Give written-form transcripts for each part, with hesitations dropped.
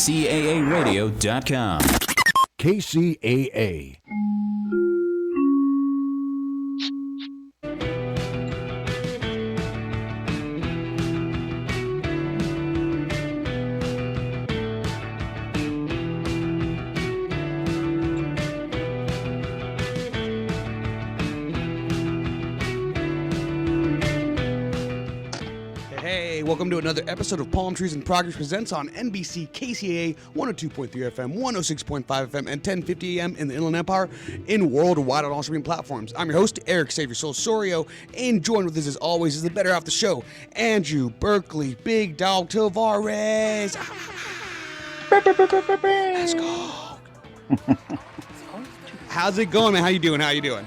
KCAAradio.com. KCAA. Welcome to another episode of Palm Trees in Progress Presents on NBC KCAA 102.3 FM, 106.5 FM, and 1050 AM in the Inland Empire and worldwide on all streaming platforms. I'm your host, Eric Save Your Soul Sorio, and joined with us as always is the better half of the show, Andrew Berkeley, Big Dog Tavares. Let's go. How's it going, man? How you doing?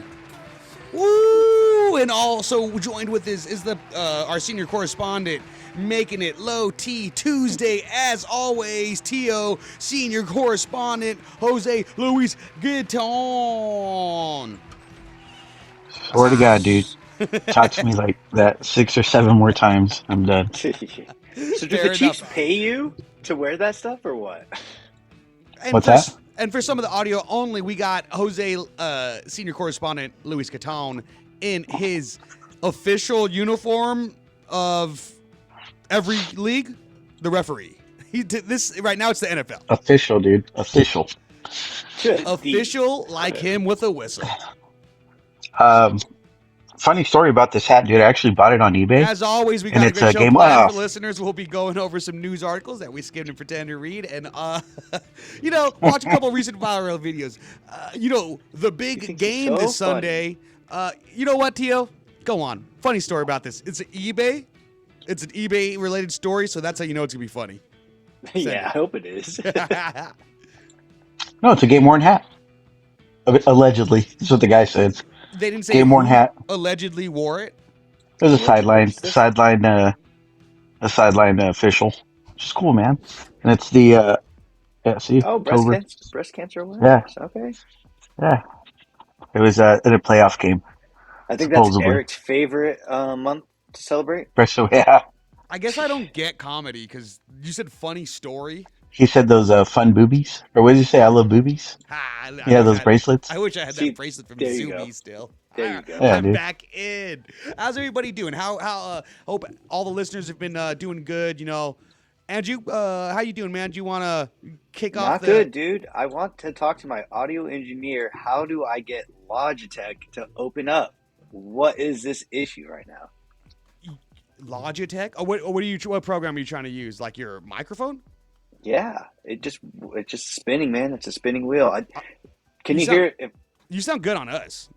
Woo! And also joined with is the our senior correspondent, making it low T Tuesday as always, T.O. senior correspondent Jose Luis Guiton. Swear to God, dude. Talk to me like that 6 or 7 more times. I'm done. So do the Chiefs pay you to wear that stuff or what? What's that? And for some of the audio only, we got Jose, senior correspondent Luis Guiton, in his official uniform of every league, the referee. He did this right now. It's the NFL. Official, dude. Official. Official, like him with a whistle. Funny story about this hat, dude. I actually bought it on eBay. As always, we got a great show planned for listeners. We'll be going over some news articles that we skimmed and pretend to read, and watch a couple recent viral videos. The big game this Sunday. You know what, Tio? Go on. Funny story about this. It's an eBay related story, so that's how you know it's gonna be funny. Yeah, I hope it is. No, it's a game worn hat. Allegedly, that's what the guy said. They didn't say game worn hat. Allegedly wore it. It was a sideline official. Which is cool, man. And it's the breast cancer awareness. Yeah. Okay. Yeah. It was in a playoff game. I think supposedly. That's Eric's favorite month to celebrate. So yeah. I guess I don't get comedy because you said funny story. He said those fun boobies. Or what did you say? I love boobies? Those bracelets. I wish I had that bracelet from Zuby still. There you go. Yeah, I'm dude. back in. How's everybody doing? How hope all the listeners have been doing good. Andrew, how you doing, man? Do you want to kick off? Not good, dude. I want to talk to my audio engineer. How do I get Logitech to open up? What is this issue right now? Logitech? What program are you trying to use? Like your microphone? Yeah, it's just spinning, man. It's a spinning wheel. Can you hear it? You sound good on us.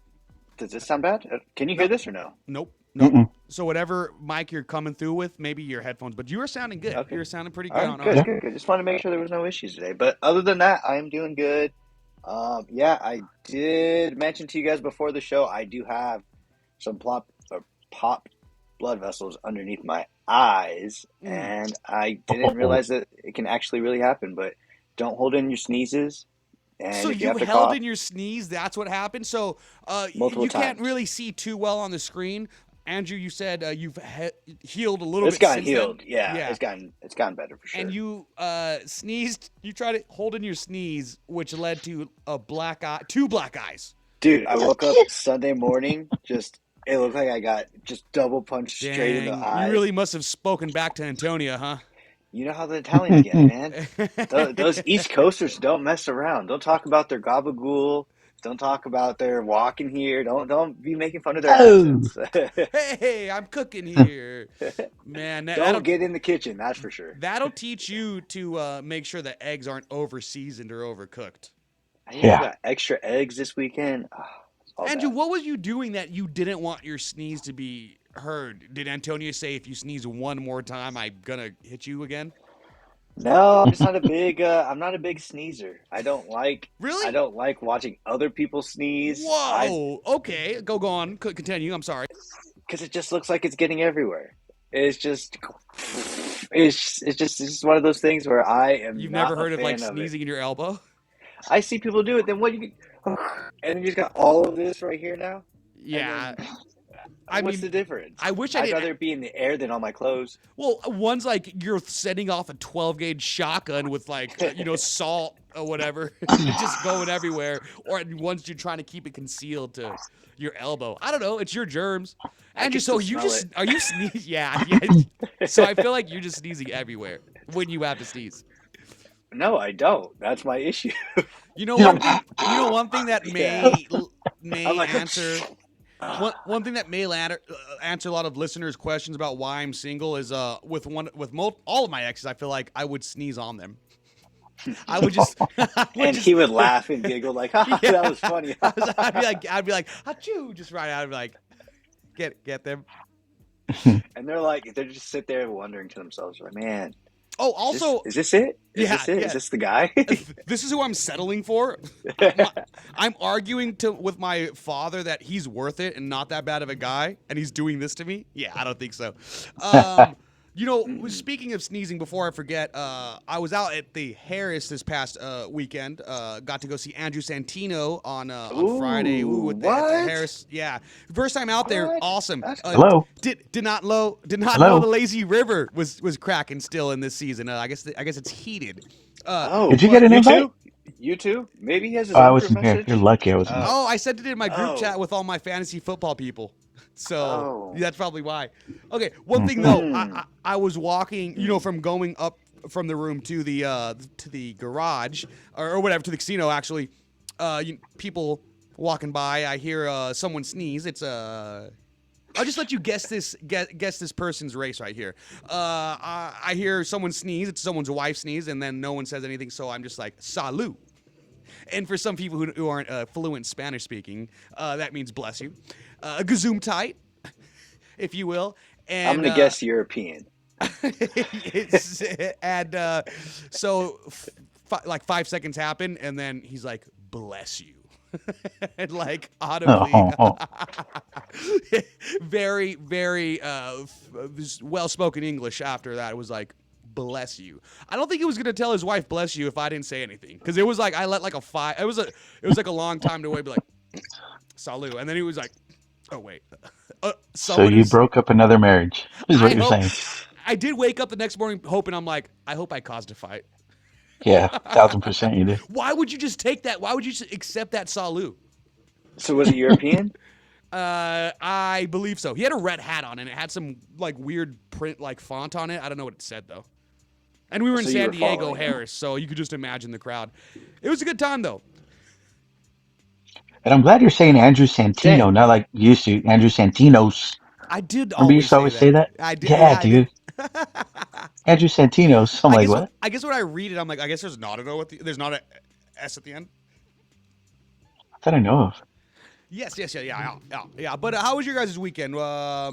Does this sound bad? Can you hear this or no? Nope. Mm-mm. So whatever mic you're coming through with, maybe your headphones, but you were sounding good. Okay. You were sounding pretty good on us. us. Good. Just wanted to make sure there was no issues today. But other than that, I'm doing good. I did mention to you guys before the show, I do have some popped blood vessels underneath my eyes, and I didn't realize that it can actually really happen. But don't hold in your sneezes. And so if you have to held cough, in your sneeze. That's what happened. So multiple can't times. really see too well on the screen. Andrew, you said you've healed a little It's bit. gotten healed. Then. Yeah, it's gotten better for sure. And you sneezed. You tried to hold in your sneeze, which led to two black eyes. Dude, I woke up Sunday morning. It looked like I got just double punched straight in the eye. You really must have spoken back to Antonia, huh? You know how the Italians get, man. Those East Coasters don't mess around. Don't talk about their gabagool. Don't talk about their walking here. Don't be making fun of their accents. Hey, I'm cooking here. Man, don't get in the kitchen, that's for sure. That'll teach you to make sure the eggs aren't over-seasoned or overcooked. I got extra eggs this weekend. Andrew, what was you doing that you didn't want your sneeze to be heard? Did Antonia say if you sneeze one more time, I'm gonna hit you again? No, I'm just not a big. I'm not a big sneezer. I don't like. Really? I don't like watching other people sneeze. Whoa. Okay. Go on. Continue. I'm sorry. Because it just looks like it's getting everywhere. It's just one of those things where I am. You've not never heard of like fan sneezing in your elbow? I see people do it. Then what do you? And then you just got all of this right here now. Yeah. I What's mean, the difference? I wish I I'd didn't. rather it be in the air than on my clothes. Well, one's like you're setting off a 12-gauge shotgun with like salt or whatever, just going everywhere, or one's you're trying to keep it concealed to your elbow. I don't know. It's your germs. I Andrew, can so still you smell just are you sneezing? Yeah, yeah. So I feel like you're just sneezing everywhere when you have to sneeze. No, I don't. That's my issue. You know one thing. You know one thing that Yeah. I'm may like, answer. One thing that may answer a lot of listeners' questions about why I'm single is all of my exes. I feel like I would sneeze on them. I would just, and he would laugh and giggle like, "Ha, yeah. that was funny." I'd be like, achoo, just right out. I'd be like, get them. And they're just sit there wondering to themselves, like, "Man, Oh, also, is this it? Is yeah, this it? yeah. Is this the guy?" This is who I'm settling for. I'm arguing with my father that he's worth it and not that bad of a guy, and he's doing this to me. Yeah, I don't think so. Speaking of sneezing, before I forget, I was out at the Harris this past weekend. Got to go see Andrew Santino on Friday. At the What? Harris. Yeah, first time out there. What? Awesome. Hello? Did not know Hello? the lazy river was cracking still in this season. I guess it's heated. Did you get an invite? You too? Maybe he has his Oh, I own group wasn't here. message. You're lucky I wasn't here. Oh, I sent it in my group Oh. chat with all my fantasy football people. So Oh. that's probably why. Okay, one thing though, Hmm. I was walking, from going up from the room to the garage or whatever, to the casino actually. People walking by, I hear someone sneeze. It's I'll just let you guess this person's race right here. I hear someone sneeze. It's someone's wife sneeze, and then no one says anything. So I'm just like, "Salud." And for some people who aren't fluent Spanish speaking, that means bless you. Gesundheit, if you will. And I'm gonna guess European. So like 5 seconds happen, and then he's like, "Bless you." And like audibly, very, very well-spoken English after that. It was like, "Bless you." I don't think he was gonna tell his wife "bless you" if I didn't say anything, because it was like I let like it was like a long time to wait, be like, "Salut," and then he was like, "Oh wait." So you broke up another marriage, is what you're saying. I did wake up the next morning hoping, I'm like, I hope I caused a fight. Yeah, 1,000% you did. Why would you just take that? Why would you just accept that salut? So was it European? I believe so. He had a red hat on, and it had some like weird print, like font on it. I don't know what it said though. And we were in So you San were Diego, following him. Harris, so you could just imagine the crowd. It was a good time though. And I'm glad you're saying Andrew Santino, Dang. not like you used to, Andrew Santinos. I did Remember you used to always say that? I did. Yeah, Yeah, I did. dude. Andrew Santinos. I'm like, what? I guess when I read it, I'm like, I guess there's not an O there's not a S at the end. That I know of. Yes, yeah. But how was your guys' weekend? What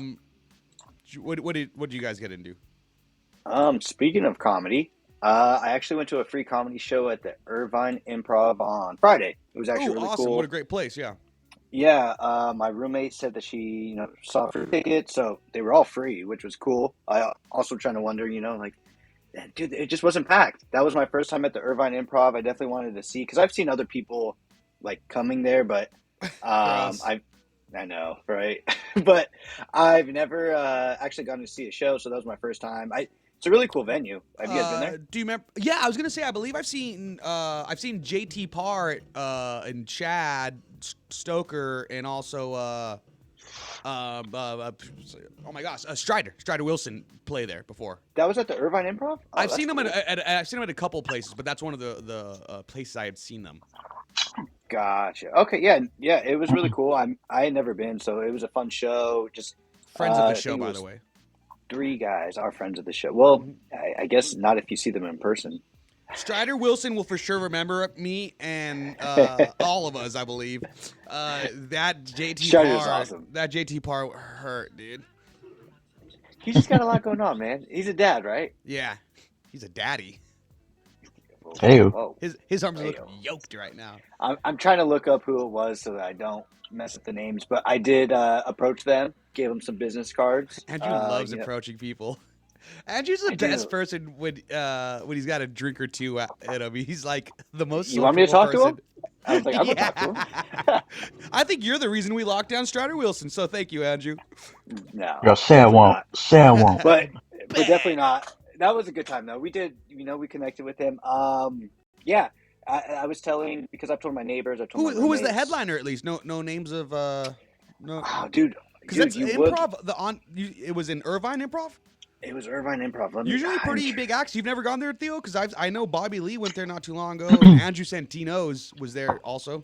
did you guys get into? Speaking of comedy, I actually went to a free comedy show at the Irvine Improv on Friday. It was actually really awesome! cool. What a great place, yeah. Yeah, my roommate said that she, saw free tickets, so they were all free, which was cool. I also trying to wonder, like, dude, it just wasn't packed. That was my first time at the Irvine Improv. I definitely wanted to see, because I've seen other people like coming there, but I know, right? But I've never actually gotten to see a show, so that was my first time. It's a really cool venue. Have you guys been there? Do you remember? Yeah, I was gonna say I believe I've seen JT Parr and Chad Stoker and also oh my gosh, Strider Wilson play there before. That was at the Irvine Improv? I've seen them cool. I've seen them at a couple places, but that's one of the places I had seen them. Gotcha. Okay, yeah, it was really cool. I had never been, so it was a fun show. Just friends of the show, by the way. 3 guys are friends of the show. Well, I guess not if you see them in person. Strider Wilson will for sure remember me and all of us, I believe. That JT Strider's Parr, awesome. That JT Parr hurt, dude. He's just got a lot going on, man. He's a dad, right? Yeah, he's a daddy. Hey. Whoa. His arms look yoked right now. I'm trying to look up who it was so that I don't mess up the names, but I did approach them, gave them some business cards. Andrew loves approaching people. Andrew's the best person when he's got a drink or two in him. He's like the most. You want me to talk person. to him? I was like, I'm gonna talk to him. I think you're the reason we locked down Strider Wilson. So thank you, Andrew. No, Yo, say I definitely won't. not. Say I won't. But definitely not. That was a good time though. We did, we connected with him. Yeah, I was telling because I've told my neighbors, I told my Who was the roommates. headliner at least? No names of no. Oh, dude, Because that's you would. improv. It was in Irvine Improv. It was Irvine Improv. Usually pretty big acts. You've never gone there, Theo? Because I know Bobby Lee went there not too long ago, and Andrew Santino's was there also.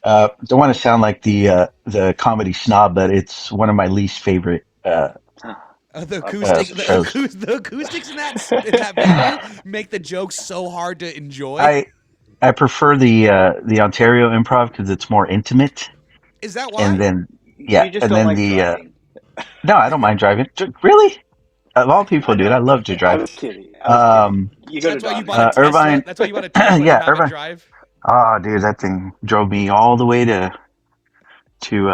Don't want to sound like the comedy snob, but it's one of my least favorite The acoustics, shows. the acoustics in that venue make the jokes so hard to enjoy. I prefer the Ontario Improv because it's more intimate. Is that why? And then you just don't like driving. No, I don't mind driving. Really? Of all people, dude, I love to drive. I was kidding. That's why you bought a Tesla. Irvine. That's why you bought a Tesla. Yeah, to Irvine. Drive. Oh, dude, that thing drove me all the way to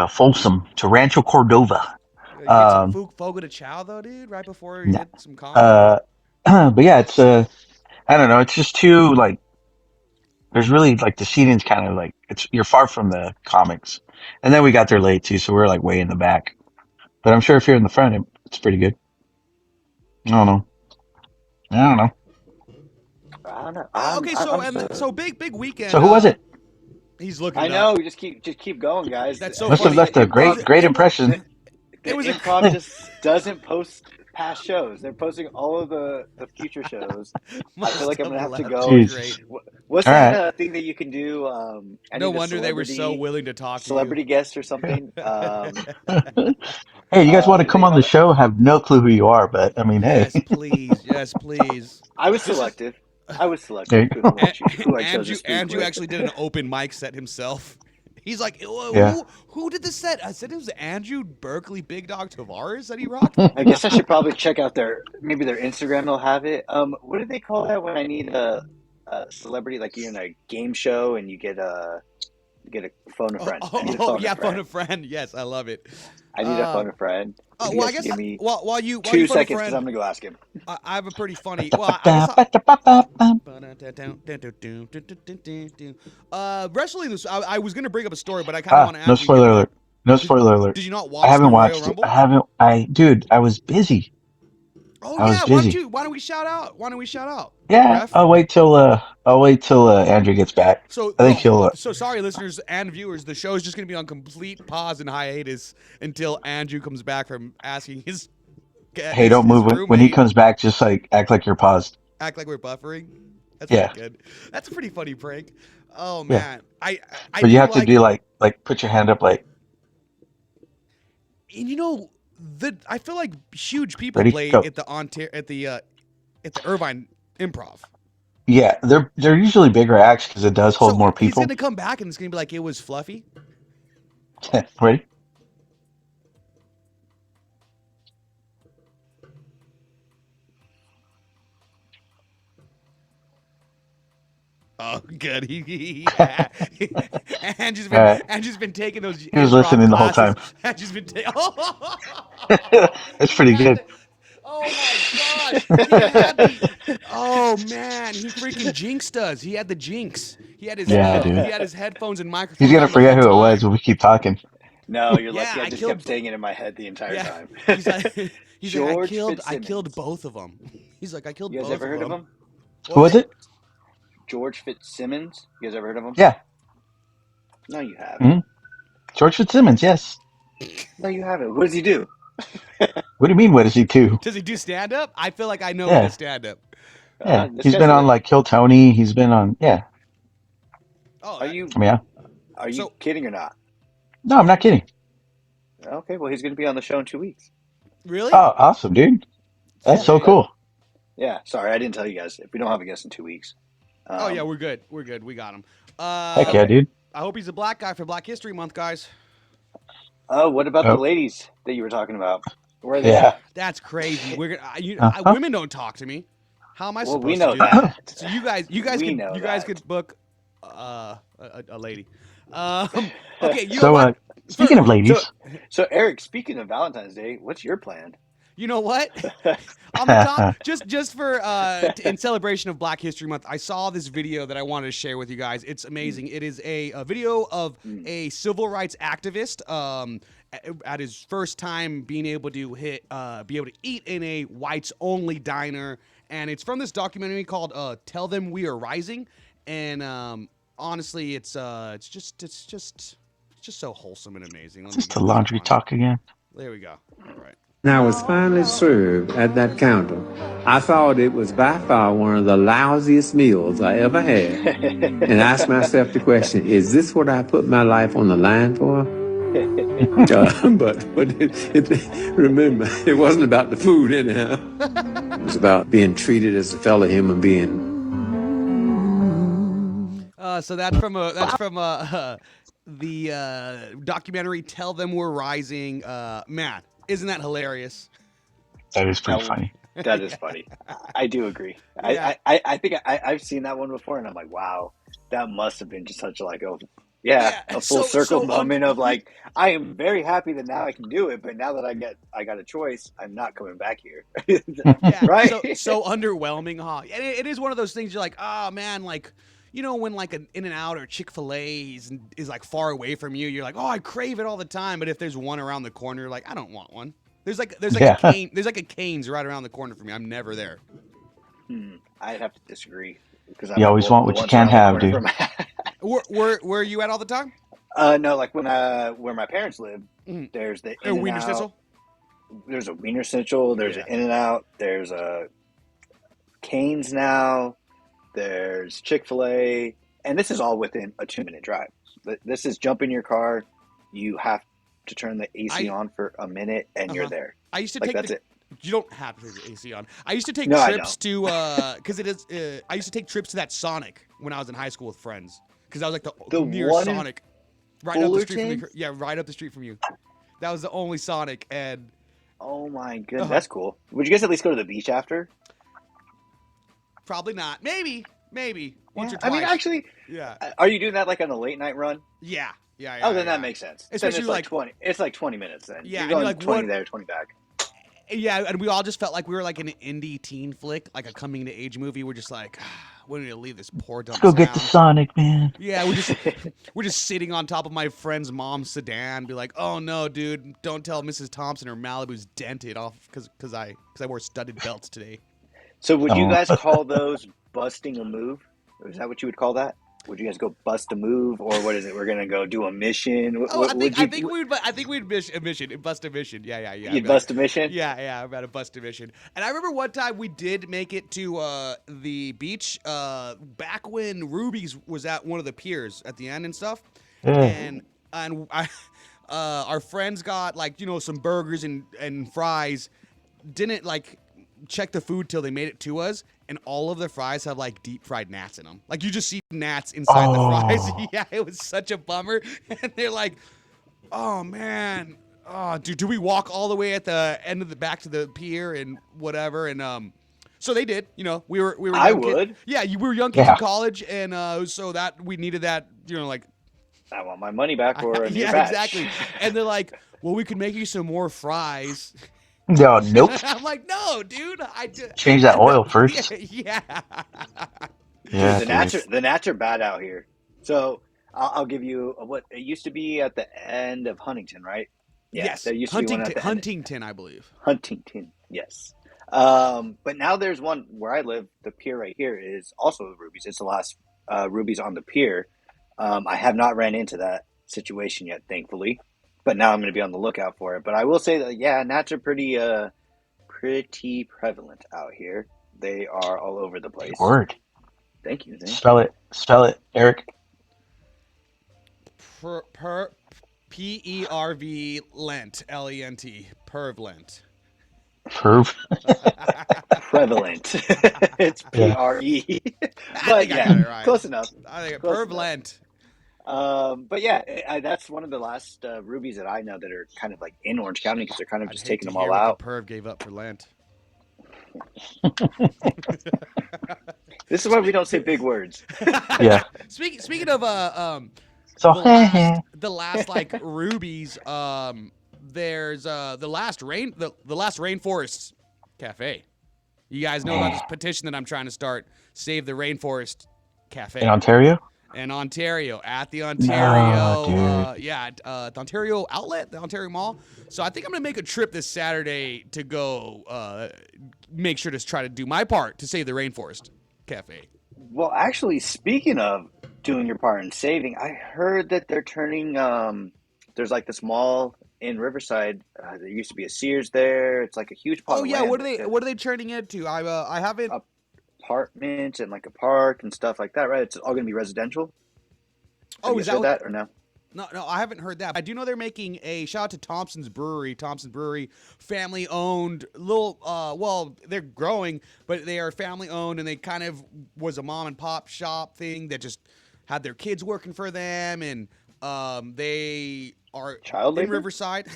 Folsom, to Rancho Cordova. Get some Fogo de Chao though, dude. Right before you hit some comedy. But yeah, it's I don't know. It's just too like. There's really like the seating's kind of like you're far from the comics, and then we got there late too, so we're like way in the back. But I'm sure if you're in the front, it's pretty good. I don't know. Okay, so big weekend. So who was it? He's looking. I know. Just keep going, guys. That's so must funny. have left a great impression. The Improv just doesn't post past shows. They're posting all of the future shows. I feel like I'm gonna have to go. What's that thing that you can do? No wonder they were so willing to talk to you. Celebrity guest or something. Hey, you guys want to come on the show? Have no clue who you are, but I mean, hey. Yes, please. I was selective. Andrew actually did an open mic set himself. He's like, who did the set? I said it was Andrew Berkeley Big Dog Tavares that he rocked. I guess I should probably check out their Instagram. They'll have it. What do they call that when I need a celebrity, like you're in a game show and you get a phone a friend? Phone a friend. Yes, I love it. I need a phone a friend. Well, I guess give me while you 2 seconds, because I'm gonna go ask him. I have a pretty funny. Wrestling. I was gonna bring up a story, but I kind of want to ask no spoiler alert. No spoiler alert. Did you not watch? I haven't watched it. Dude, I was busy. Oh yeah, why don't we shout out? Yeah, Ref? I'll wait till Andrew gets back. I think he'll. So sorry, listeners and viewers. The show is just going to be on complete pause and hiatus until Andrew comes back from asking his. Hey, don't move when he comes back. Just like act like you're paused. Act like we're buffering. That's pretty good. That's a pretty funny prank. Oh man, yeah. But you have to do like put your hand up like. And I feel like huge people play at the Irvine Improv. Yeah, they're usually bigger acts because it does hold more people. He's gonna come back and it's gonna be like it was fluffy. Ready? Oh, good. Andrew's been taking those. He was listening the whole time. Andrew's been taking. That's pretty good. Oh my gosh! Oh man, he freaking jinxed us. He had the jinx. He had his he had his headphones and microphone. He's gonna forget who it was when we keep talking. No, you're lucky. I just kept saying it in my head the entire time. He's like, I killed both of them. He's like, I killed both of them. You guys ever heard of him? Who was it? George Fitzsimmons. You guys ever heard of him? Yeah. No, you haven't. Mm-hmm. George Fitzsimmons, yes. No, you haven't. What does he do? What do you mean, what does he do? Does he do stand-up? I feel like I know him stand-up. Yeah, he's been on like Kill Tony. He's been on, Oh, are you kidding or not? No, I'm not kidding. Okay, well, he's going to be on the show in 2 weeks. Really? Oh, awesome, dude. That's so cool. Yeah, sorry, I didn't tell you guys. If we don't have a guest in 2 weeks. We're good. We're good. We got him. Heck yeah, dude. I hope he's a black guy for Black History Month, guys. Oh, what about the ladies that you were talking about? Where are they? Yeah, that's crazy. Women don't talk to me. How am I supposed to do that? So you guys could book a lady. Okay, speaking of ladies. So Eric, speaking of Valentine's Day, what's your plan? You know what? On the top, just for in celebration of Black History Month, I saw this video that I wanted to share with you guys. It's amazing. It is a video of a civil rights activist at his first time being able to be able to eat in a whites only diner, and it's from this documentary called "Tell Them We Are Rising," and honestly, it's just so wholesome and amazing. Let me Just get the this laundry on. talk again. There we go. All right. And I was finally served at that counter. I thought it was by far one of the lousiest meals I ever had. And I asked myself the question, is this what I put my life on the line for? Remember, it wasn't about the food anyhow. It was about being treated as a fellow human being. So that's from the documentary "Tell Them We're Rising." Matt, isn't that hilarious? That is pretty funny. That is funny. I do agree. Yeah. I think I've seen that one before, and I'm like, wow, that must have been just such like a full circle moment of like, I am very happy that now I can do it, but now that I got a choice, I'm not coming back here. Yeah, right? So underwhelming, huh? And it is one of those things you're like, oh man, like, you know, when like an In-N-Out or Chick-fil-A is like far away from you, you're like, oh, I crave it all the time. But if there's one around the corner, you're like, I don't want one. There's like a Cane's right around the corner from me. I'm never there. I'd have to disagree because You always want what you can't have, dude. Where are you at all the time? No, like where my parents live, there's the Wiener In-N-Out. Schnitzel? There's a Wiener Schnitzel. There's an In-N-Out. There's a Cane's now. There's Chick-fil-A, and this is all within a 2-minute drive. This is jump in your car. You have to turn the AC on for a minute, and you're there. I used to like take that's it. You don't have to take the AC on. I used to take No, trips to because it is. I used to take trips to that Sonic when I was in high school with friends because I was like the nearest Sonic, right up the street from me. Yeah, right up the street from you. That was the only Sonic, and oh my goodness, that's cool. Would you guys at least go to the beach after? Probably not. Maybe once or twice. I mean, actually, yeah. Are you doing that like on a late night run? Yeah. Oh, then that makes sense. Especially then it's like 20. It's like 20 minutes then. Yeah, you're going like 20 there, 20 back. Yeah, and we all just felt like we were like an indie teen flick, like a coming to age movie. We're just like, we need to leave this poor dumb. Let's go get the Sonic, man. Yeah, we're just sitting on top of my friend's mom's sedan, be like, oh no, dude, don't tell Mrs. Thompson her Malibu's dented off because I wore studded belts today. So would you guys call those busting a move? Is that what you would call that? Would you guys go bust a move, or what is it? We're gonna go do a mission. I think we'd bust a mission. Yeah. You'd bust a mission. Yeah, about a bust a mission. And I remember one time we did make it to the beach back when Ruby's was at one of the piers at the end and stuff, and our friends got like some burgers and fries. Didn't like check the food till they made it to us, and all of the fries have like deep fried gnats in them. Like you just see gnats inside the fries. Yeah, it was such a bummer. And they're like, "Oh man, dude, do we walk all the way at the end of the back to the pier and whatever?" And so they did. We were. I would. Yeah, we were young kids in college, and so that we needed that. Like, I want my money back or a new yeah, batch. exactly. And they're like, "Well, we could make you some more fries." No, nope. I'm like, no, dude. Change that oil first. Yeah. Yeah. The gnats are bad out here. So I'll give you what it used to be at the end of Huntington, right? Yeah, yes. There used to be one at the Huntington, I believe. Huntington, yes. But now there's one where I live. The pier right here is also Ruby's. It's the last Ruby's on the pier. I have not ran into that situation yet, thankfully. But now I'm going to be on the lookout for it. But I will say that, yeah, gnats are pretty prevalent out here. They are all over the place. Word. Thank you. Spell it, Eric. P-E-R-V Lent, L-E-N-T, Pervlent. Prevalent. It's P-R-E. But yeah, right. Close enough. I think Pervlent. But yeah, that's one of the last rubies that I know that are kind of like in Orange County because they're kind of just taking them all out. The perv gave up for Lent. This is why we don't say big words. Yeah. Speaking of the last like rubies, there's the last rainforest cafe. You guys know about this petition that I'm trying to start, Save the Rainforest Cafe. In Ontario? In Ontario, at the No, Ontario, dude. the Ontario outlet, the Ontario Mall. So I think I'm gonna make a trip this Saturday to go make sure to try to do my part to save the Rainforest Cafe. Well, actually, speaking of doing your part in saving, I heard that they're turning. There's like this mall in Riverside. There used to be a Sears there. It's like a huge plot Oh of yeah, land. what are they turning into? I haven't. Apartments and like a park and stuff like that, right? It's all going to be residential. Have you heard that or no? No, I haven't heard that. I do know they're making a shout out to Thompson's Brewery. Thompson's Brewery, family owned, little. Well, they're growing, but they are family owned, and they kind of was a mom and pop shop thing that just had their kids working for them, and they are child labor in Riverside.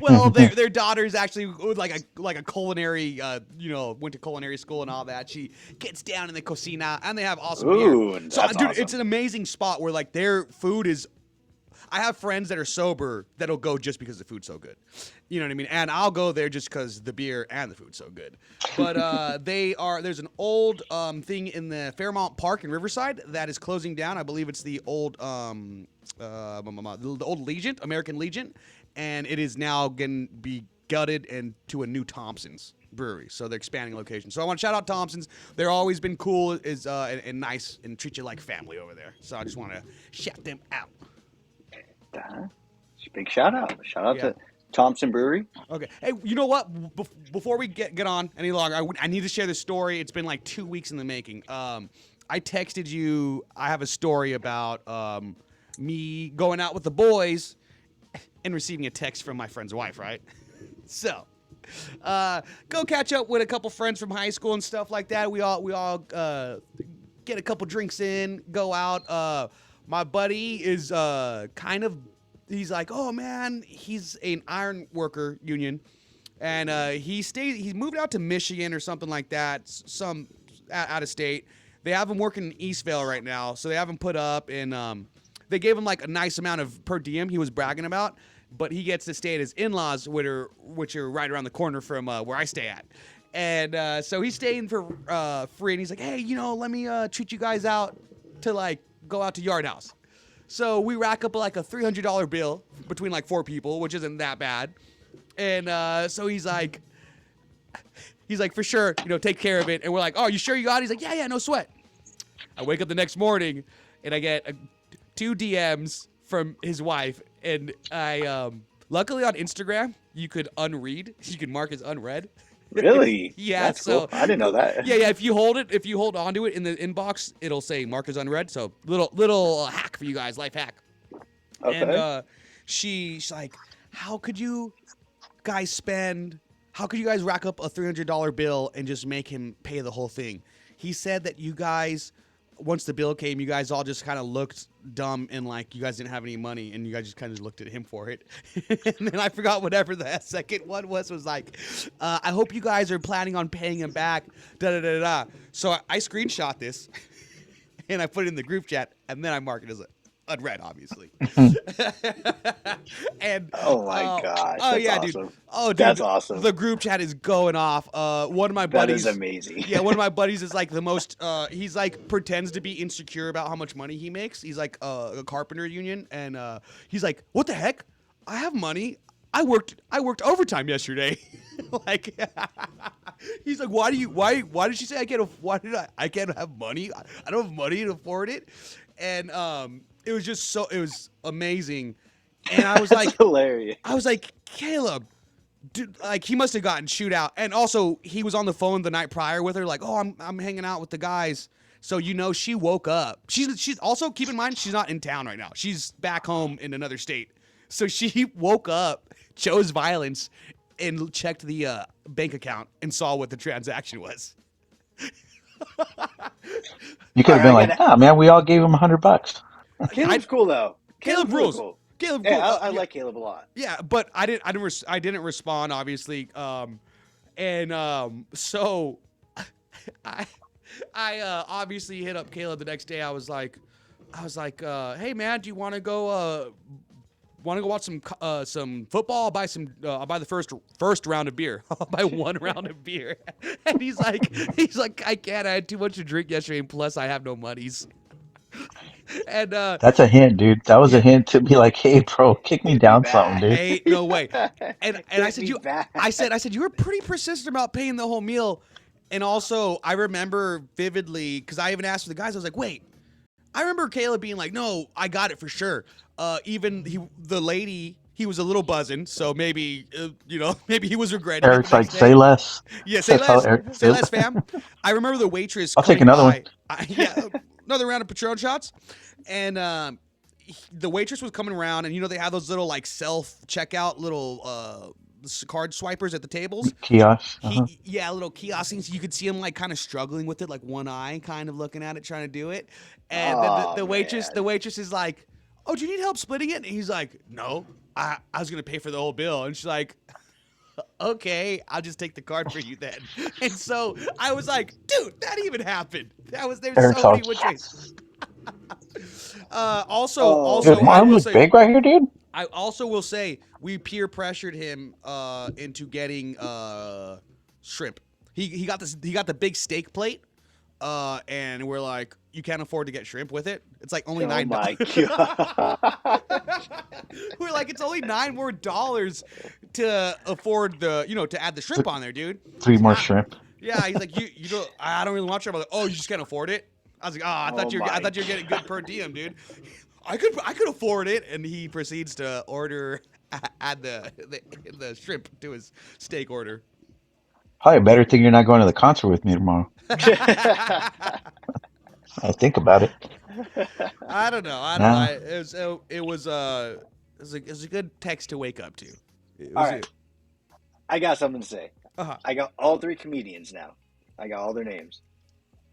Well, their daughter's actually like a culinary, went to culinary school and all that. She gets down in the cocina, and they have awesome beer. So, that's dude, awesome. it's an amazing spot where like their food is. I have friends that are sober that'll go just because the food's so good. You know what I mean? And I'll go there just because the beer and the food's so good. But there's an old thing in the Fairmount Park in Riverside that is closing down. I believe it's the old Legion, American Legion, and it is now going to be gutted into a new Thompson's brewery. So they're expanding location. So I want to shout out Thompson's. They're always been cool and nice and treat you like family over there. So I just want to shout them out. Big shout out to Thompson Brewery. Okay. Hey, you know what? Before we get on any longer, I need to share this story. It's been like 2 weeks in the making. I texted you. I have a story about me going out with the boys and receiving a text from my friend's wife, right? So, go catch up with a couple friends from high school and stuff like that. We all get a couple drinks in, go out. My buddy is he's like, oh man, he's an iron worker union, and he's moved out to Michigan or something like that, some out of state. They have him working in Eastvale right now, so they have him put up, and they gave him like a nice amount of per diem he was bragging about, but he gets to stay at his in-laws, which are right around the corner from where I stay at. And so he's staying for free, and he's like, hey, let me treat you guys out to like go out to Yard House. So we rack up like a $300 bill between like 4 people, which isn't that bad. And so he's like, for sure, take care of it. And we're like, oh, you sure you got it? He's like, yeah, no sweat. I wake up the next morning and I get 2 DMs from his wife. And I, luckily on Instagram, you could mark as unread. Really? Yeah, that's cool. I didn't know that. Yeah. If you hold onto it in the inbox, it'll say mark as unread. So little hack for you guys, life hack. Okay. And she's like, how could you guys rack up a $300 bill and just make him pay the whole thing? He said that you guys, once the bill came, you guys all just kind of looked dumb and like you guys didn't have any money, and you guys just kind of looked at him for it. And then I forgot whatever the second one was like, I hope you guys are planning on paying him back, da-da-da-da. So I screenshot this, and I put it in the group chat, and then I mark it as unread, obviously. And oh my gosh. Oh yeah, awesome. dude. Oh, dude. That's awesome. The group chat is going off. One of my buddies. That is amazing. Yeah, one of my buddies is like the most. He's like pretends to be insecure about how much money he makes. He's like a carpenter union, and he's like, "What the heck? I have money. I worked overtime yesterday." Like, he's like, "Why did she say I can't? I can't have money? I don't have money to afford it." And it was just it was amazing. And I was like, hilarious. I was like, Caleb, dude, like he must have gotten chewed out. And also he was on the phone the night prior with her, like, oh, I'm hanging out with the guys. So she woke up. She's also, keep in mind, she's not in town right now. She's back home in another state. So she woke up, chose violence, and checked the bank account and saw what the transaction was. You could have been like, man, we all gave him $100. Caleb's cool though. Caleb rules. Cool. Caleb, yeah, I like Caleb a lot. Yeah, but I didn't respond, obviously. So I obviously hit up Caleb the next day. I was like, hey man, do you want to go want to go watch some football? I'll buy the first round of beer. I'll buy one round of beer. And he's like, I can't. I had too much to drink yesterday, and plus I have no monies. And That's a hint, dude. That was a yeah, hint to be like, hey, bro, kick me Hit me down something, back. dude. ain't no way. And I Hit said me back. I said you were pretty persistent about paying the whole meal. And also I remember vividly because I even asked the guys. I was like, wait. I remember Caleb being like, "No, I got it for sure." The lady, he was a little buzzing, so maybe maybe he was regretting it the Eric's like, next say day. less. Yeah, say That's how less, Eric, say less, fam. I remember the waitress I'll take coming another one. by. Another round of Patron shots, and the waitress was coming around, and they have those little like self checkout little card swipers at the tables. Kiosk. Little kiosks. You could see him like kind of struggling with it, like one eye, kind of looking at it, trying to do it. And then Oh, the man. waitress is like, "Oh, do you need help splitting it?" And he's like, "No, I was gonna pay for the whole bill." And she's like, "Okay, I'll just take the card for you then." And so I was like, "Dude, that even happened. There's Eric's so all, many which ways." yes. Oh, Dude, I mom will look say. big right here, dude. I also will say we peer pressured him into getting shrimp. He got the big steak plate, and we're like, you can't afford to get shrimp with it. It's like only oh $9. my God. We're like, it's only $9 more to afford to add the shrimp on there, dude. 3 He's more like, shrimp. yeah, he's like, you don't. I don't really want shrimp. I'm like, oh, you just can't afford it. I was like, I Oh thought my you were getting good per diem, dude. I could afford it, and he proceeds to add the shrimp to his steak order. Probably a better thing you're not going to the concert with me tomorrow. God. I think about it. I don't know. Nah. It was a good text to wake up to. It All was right. I got something to say. uh I got all 3 comedians now. I got all their names.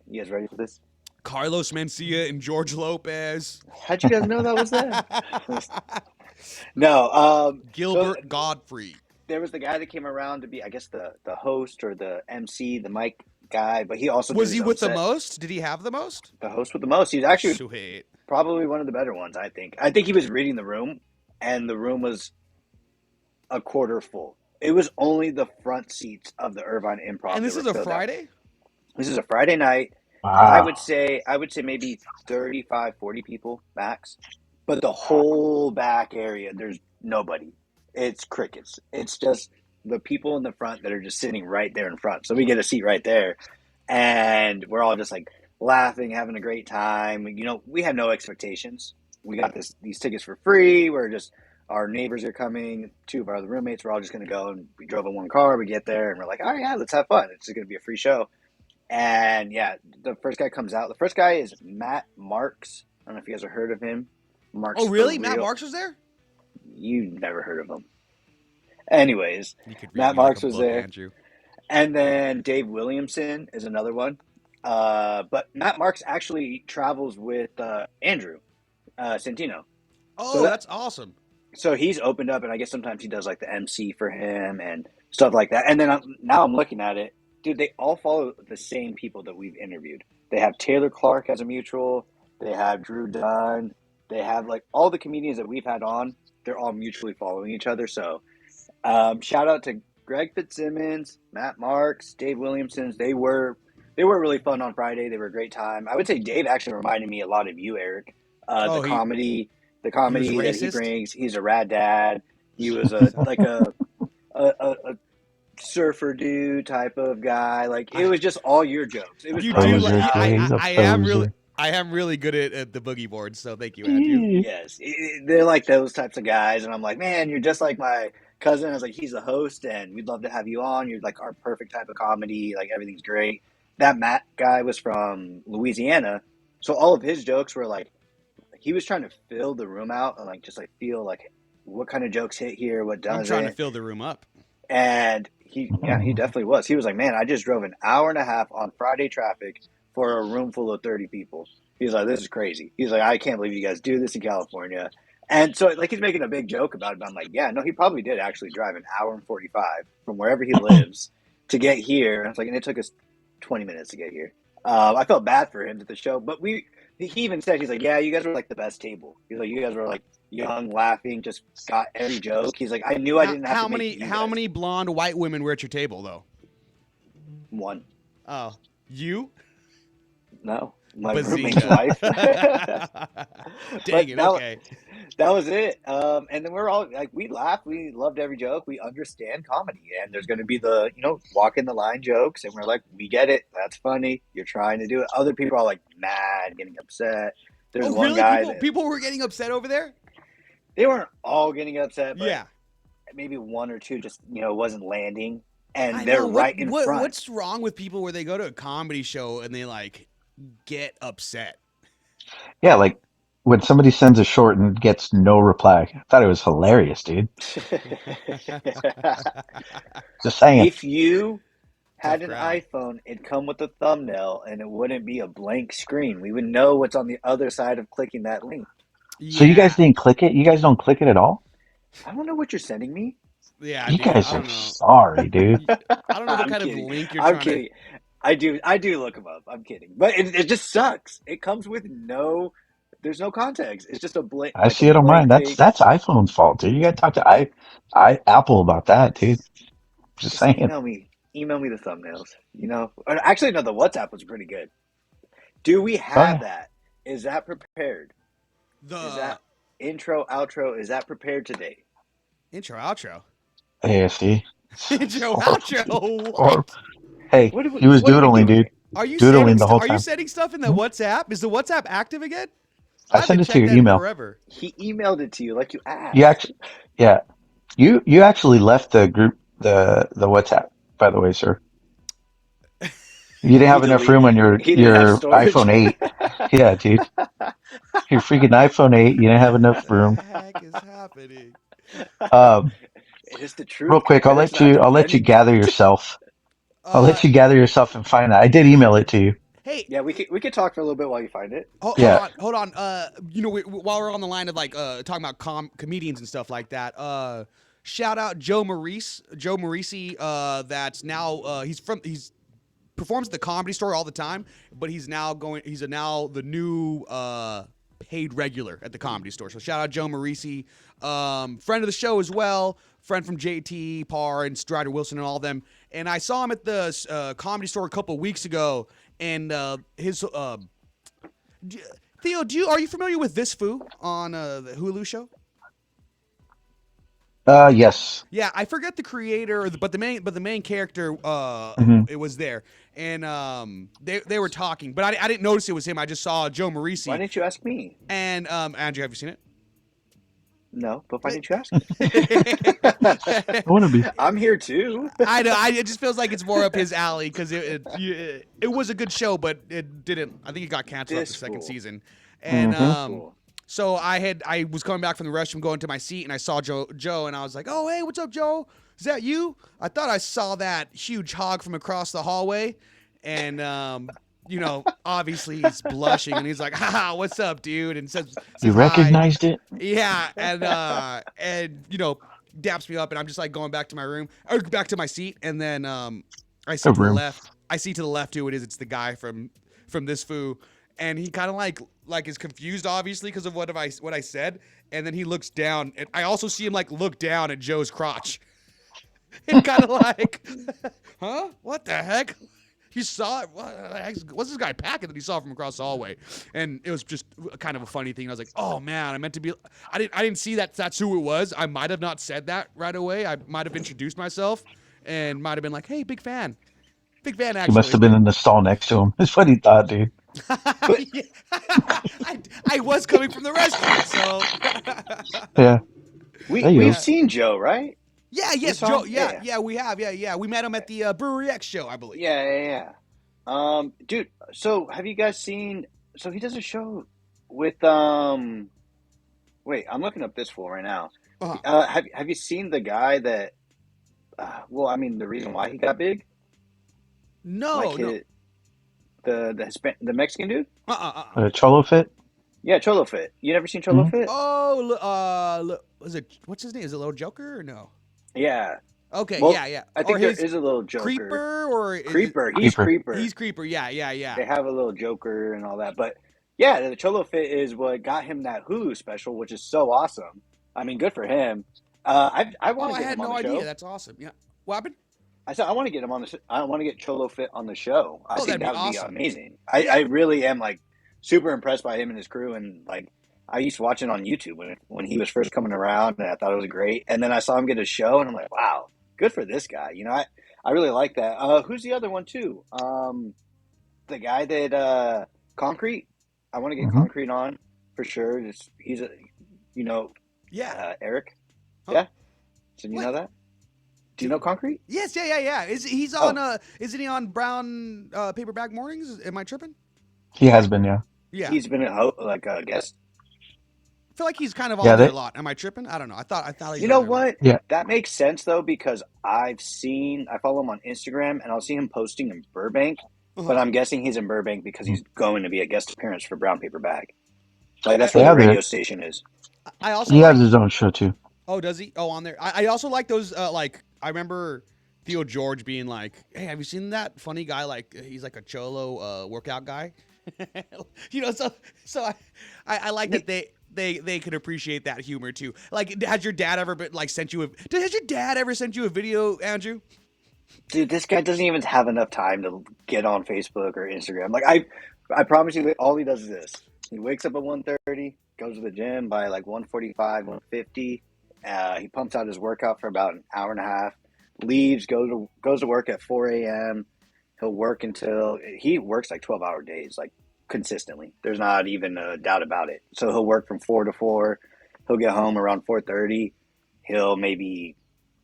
You guys ready for this? Carlos Mencia and George Lopez. How'd you guys know that was them? No. So Gilbert Godfrey. there was the guy that came around to be, I guess, the host or the MC, the mic guy, but he also did Was his he own with the set. most? Did he have the most? The host with the most. He's actually Sweet. probably one of the better ones, I think. I think he was reading the room, and the room was a quarter full. It was only the front seats of the Irvine Improv And that this were is a filled out. Friday? This is a Friday night. I would Wow. say maybe 35, 40 people max. But the whole back area, there's nobody. It's crickets. It's just the people in the front that are just sitting right there in front. So we get a seat right there, and we're all just like laughing, having a great time. We have no expectations. We got these tickets for free. Our neighbors are coming. 2 of our other roommates. We're all just going to go, and we drove in one car. We get there, and we're like, all right, yeah, let's have fun. It's just going to be a free show. And yeah, the first guy comes out. The first guy is Matt Marks. I don't know if you guys have heard of him. Marks Oh, really? for Matt real. Marks was there? You never heard of him. Anyways, You could read Matt me like Marks a was book, there. Andrew. And then Dave Williamson is another one. But Matt Marks actually travels with Andrew Santino. Oh, that's awesome. So he's opened up, and I guess sometimes he does like the MC for him and stuff like that. And then now I'm looking at it. Dude, they all follow the same people that we've interviewed. They have Taylor Clark as a mutual. They have Drew Dunn. They have like all the comedians that we've had on. They're all mutually following each other. So shout out to Greg Fitzsimmons, Matt Marks, Dave Williamson. They were really fun on Friday. They were a great time. I would say Dave actually reminded me a lot of you, Eric. Oh, The comedy he was that he racist? brings. He's a rad dad. He was a surfer dude type of guy. Like it was just all your jokes. It was You do. Poser, he's a poser. I am really good at the boogie boards. So thank you, Andrew. yes, they're like those types of guys, and I'm like, man, you're just like my cousin. I was like, he's the host, and we'd love to have you on. You're like our perfect type of comedy. Like everything's great. That Matt guy was from Louisiana, so all of his jokes were like he was trying to fill the room out and like just like feel like what kind of jokes hit here, what I'm trying to doesn't. fill the room up. And he definitely was. He was like, man, I just drove an hour and a half on Friday traffic for a room full of 30 people. He's like, this is crazy. He's like, I can't believe you guys do this in California. And so like he's making a big joke about it. But I'm like, yeah, no, he probably did actually drive an hour and 45 from wherever he lives to get here. And it's like, and it took us 20 minutes to get here. I felt bad for him at the show, but he even said, he's like, yeah, you guys were like the best table. He's like, you guys were like young, laughing, just got every joke. He's like, I knew I didn't have How to make many you how guys. many blonde white women were at your table though? One. Oh, you? No, my roommate's Bazinga. wife. Dang But it. Okay. that was it. And then we're all like, we laughed, we loved every joke, we understand comedy, and there's going to be the walk in the line jokes, and we're like, we get it, that's funny. You're trying to do it. Other people are like mad, getting upset. There's Oh, one really? guy People were getting upset over there? they weren't all getting upset, but Yeah. maybe one or two just wasn't landing, and I they're know. right in front. What's wrong with people where they go to a comedy show and they like get upset? Yeah, like when somebody sends a short and gets no reply. I thought it was hilarious, dude. Just saying. If you Tough had an crowd. iPhone, it'd come with a thumbnail and it wouldn't be a blank screen. We would know what's on the other side of clicking that link. So you guys Yeah. didn't click it? You guys don't click it at all? I don't know what you're sending me. Yeah, You dude. guys I are don't know. sorry, dude. I don't know what I'm kind of kidding. link you're I'm trying to. kidding. I do look them up. I'm kidding. But it just sucks. It comes with there's no context. It's just a blank, I like a see it on mine. blank That's thing. iPhone's fault, dude. You gotta talk to Apple about that, dude. Just Just saying. email me the thumbnails. Actually, no, the WhatsApp was pretty good. Do we Oh have yeah. that? Is that prepared? Is The that intro, outro? Is that prepared today? intro, outro. Yeah, see? Intro, Horrible, dude. outro. Horrible. What? Hey, he was What are we doodling, doing dude. here? Are you Doodling the whole Are you time. setting stuff in the Hmm? WhatsApp? Is the WhatsApp active again? I I sent haven't it to checked your that in email. forever. He emailed it to you like you You asked. actually, yeah, you actually left the group, the WhatsApp, by the way, sir. You didn't have enough room on He didn't have your storage. iPhone 8. Yeah, dude. Your freaking iPhone 8, you didn't have What enough the room. heck is happening? Um, It is the real truth, quick, man. It's not I'll let you defending gather it. yourself. I'll Uh, let you gather yourself and find that. I did email it to you. hey, Yeah, we could talk for a little bit while you find it. hold Yeah. on, hold on. While we're on the line of like talking about comedians and stuff like that, shout out Joe Maurice, that's now he's performs at the Comedy Store all the time, but he's now the new paid regular at the Comedy Store. So shout out Joe Maurice, friend of the show as well, friend from JT Parr and Strider Wilson and all of them. And I saw him at the Comedy Store a couple weeks ago, and his Theo, are you familiar with This Foo on the Hulu show? Yes. Yeah, I forget the creator, but the main character, Hmm. it was there, and they were talking, but I didn't notice it was him. I just saw Joe Maurice, Why didn't you ask me? and Andrew, have you seen it? No, but why didn't you ask me? I want to be. I'm here too. I know. It just feels like it's more up his alley because it was a good show, but it didn't. I think it got canceled after This the second fool. season, and Hmm. This fool. so I was coming back from the restroom, going to my seat, and I saw Joe, and I was like, "Oh, hey, what's up, Joe? Is that you? I thought I saw that huge hog from across the hallway," and obviously he's blushing, and he's like, "Haha, what's up, dude?" And says You hi. recognized it? Yeah, and daps me up, and I'm just like going back to my room or back to my seat, and then I see The to the room. left. I see to the left who it is. It's the guy from This Foo, and he kind of like is confused, obviously, because of what I said, and then he looks down, and I also see him like look down at Joe's crotch, and kind of like, huh? What the heck? He saw it. What's this guy packing that he saw from across the hallway? And it was just kind of a funny thing. I was like, oh man, I meant to be. I didn't see that. That's who it was. I might have not said that right away. I might have introduced myself and might have been like, hey, big fan, He must actually. have been in the stall next to him. That's what he thought, dude. But Yeah. I was coming from the restroom, so. Yeah. There you we've go. Yeah. seen Joe, right? Yeah. We Yes, saw Joe. him. Yeah. Yeah. Yeah. We have. Yeah. Yeah. We met him at the Brewery X show, I believe. Yeah. Dude. So have you guys seen? So he does a show with Wait, I'm looking up this fool right now. Uh-huh. Have you seen the guy that? Well, I mean, the reason why he got big, like No. No. the Mexican dude. Cholo Fit? Yeah, Cholo Fit. You never seen Cholo Hmm. Fit? Oh, was it? What's his name? Is it Little Joker or no? Yeah. Okay, Well, yeah. I Or think there his is a little Joker. Creeper or is it? Creeper. He's Creeper. Creeper. He's Creeper. Yeah. They have a little Joker and all that, but Yeah, the Cholo Fit is what got him that Hulu special, which is so awesome. I mean, good for him. I want Oh, to I get had him on no the idea. show. That's awesome. Yeah. What happened? I said I want to get him on the. I want to get Cholo Fit on the show. I Oh, think that'd be that would be awesome. amazing. Yeah. I really am like super impressed by him and his crew, and like I used to watch it on YouTube when he was first coming around, and I thought it was great. And then I saw him get a show, and I'm like, wow, good for this guy. I really like that. Who's the other one too? The guy that Concrete. I want to get Hmm. Concrete on for sure. He's a you know Yeah. Eric. Huh? Yeah. So you know What? that? Do you know Concrete? Yes. Yeah. He's on? Oh, Isn't he on Brown Paper Bag Mornings? Am I tripping? He has been, yeah. Yeah. he's been like a guest. I feel like he's kind of Yeah, on there a lot. Am I tripping? I don't know. I thought he You was on know there a lot. what? yeah. That makes sense though because I follow him on Instagram and I'll see him posting in Burbank, but Uh-huh. I'm guessing he's in Burbank because he's going to be a guest appearance for Brown Paper Bag. Like I, that's They where the have radio their, station is. I also he has like. his own show too. Oh, does he? Oh, on there. I also like those. Like I remember Theo George being like, "Hey, have you seen that funny guy? Like he's like a cholo workout guy." So I like that they could appreciate that humor too. Like, has your dad ever been like sent you a? Has your dad ever sent you a video, Andrew? Dude, this guy doesn't even have enough time to get on Facebook or Instagram. I promise you, all he does is this: he wakes up at 1:30, goes to the gym by like 1:45, 1:50. He pumps out his workout for about an hour and a half, leaves, goes to work at 4 a.m. He'll work until he works like 12-hour days, like consistently. There's not even a doubt about it. So he'll work from 4 to 4. He'll get home around 4:30. He'll maybe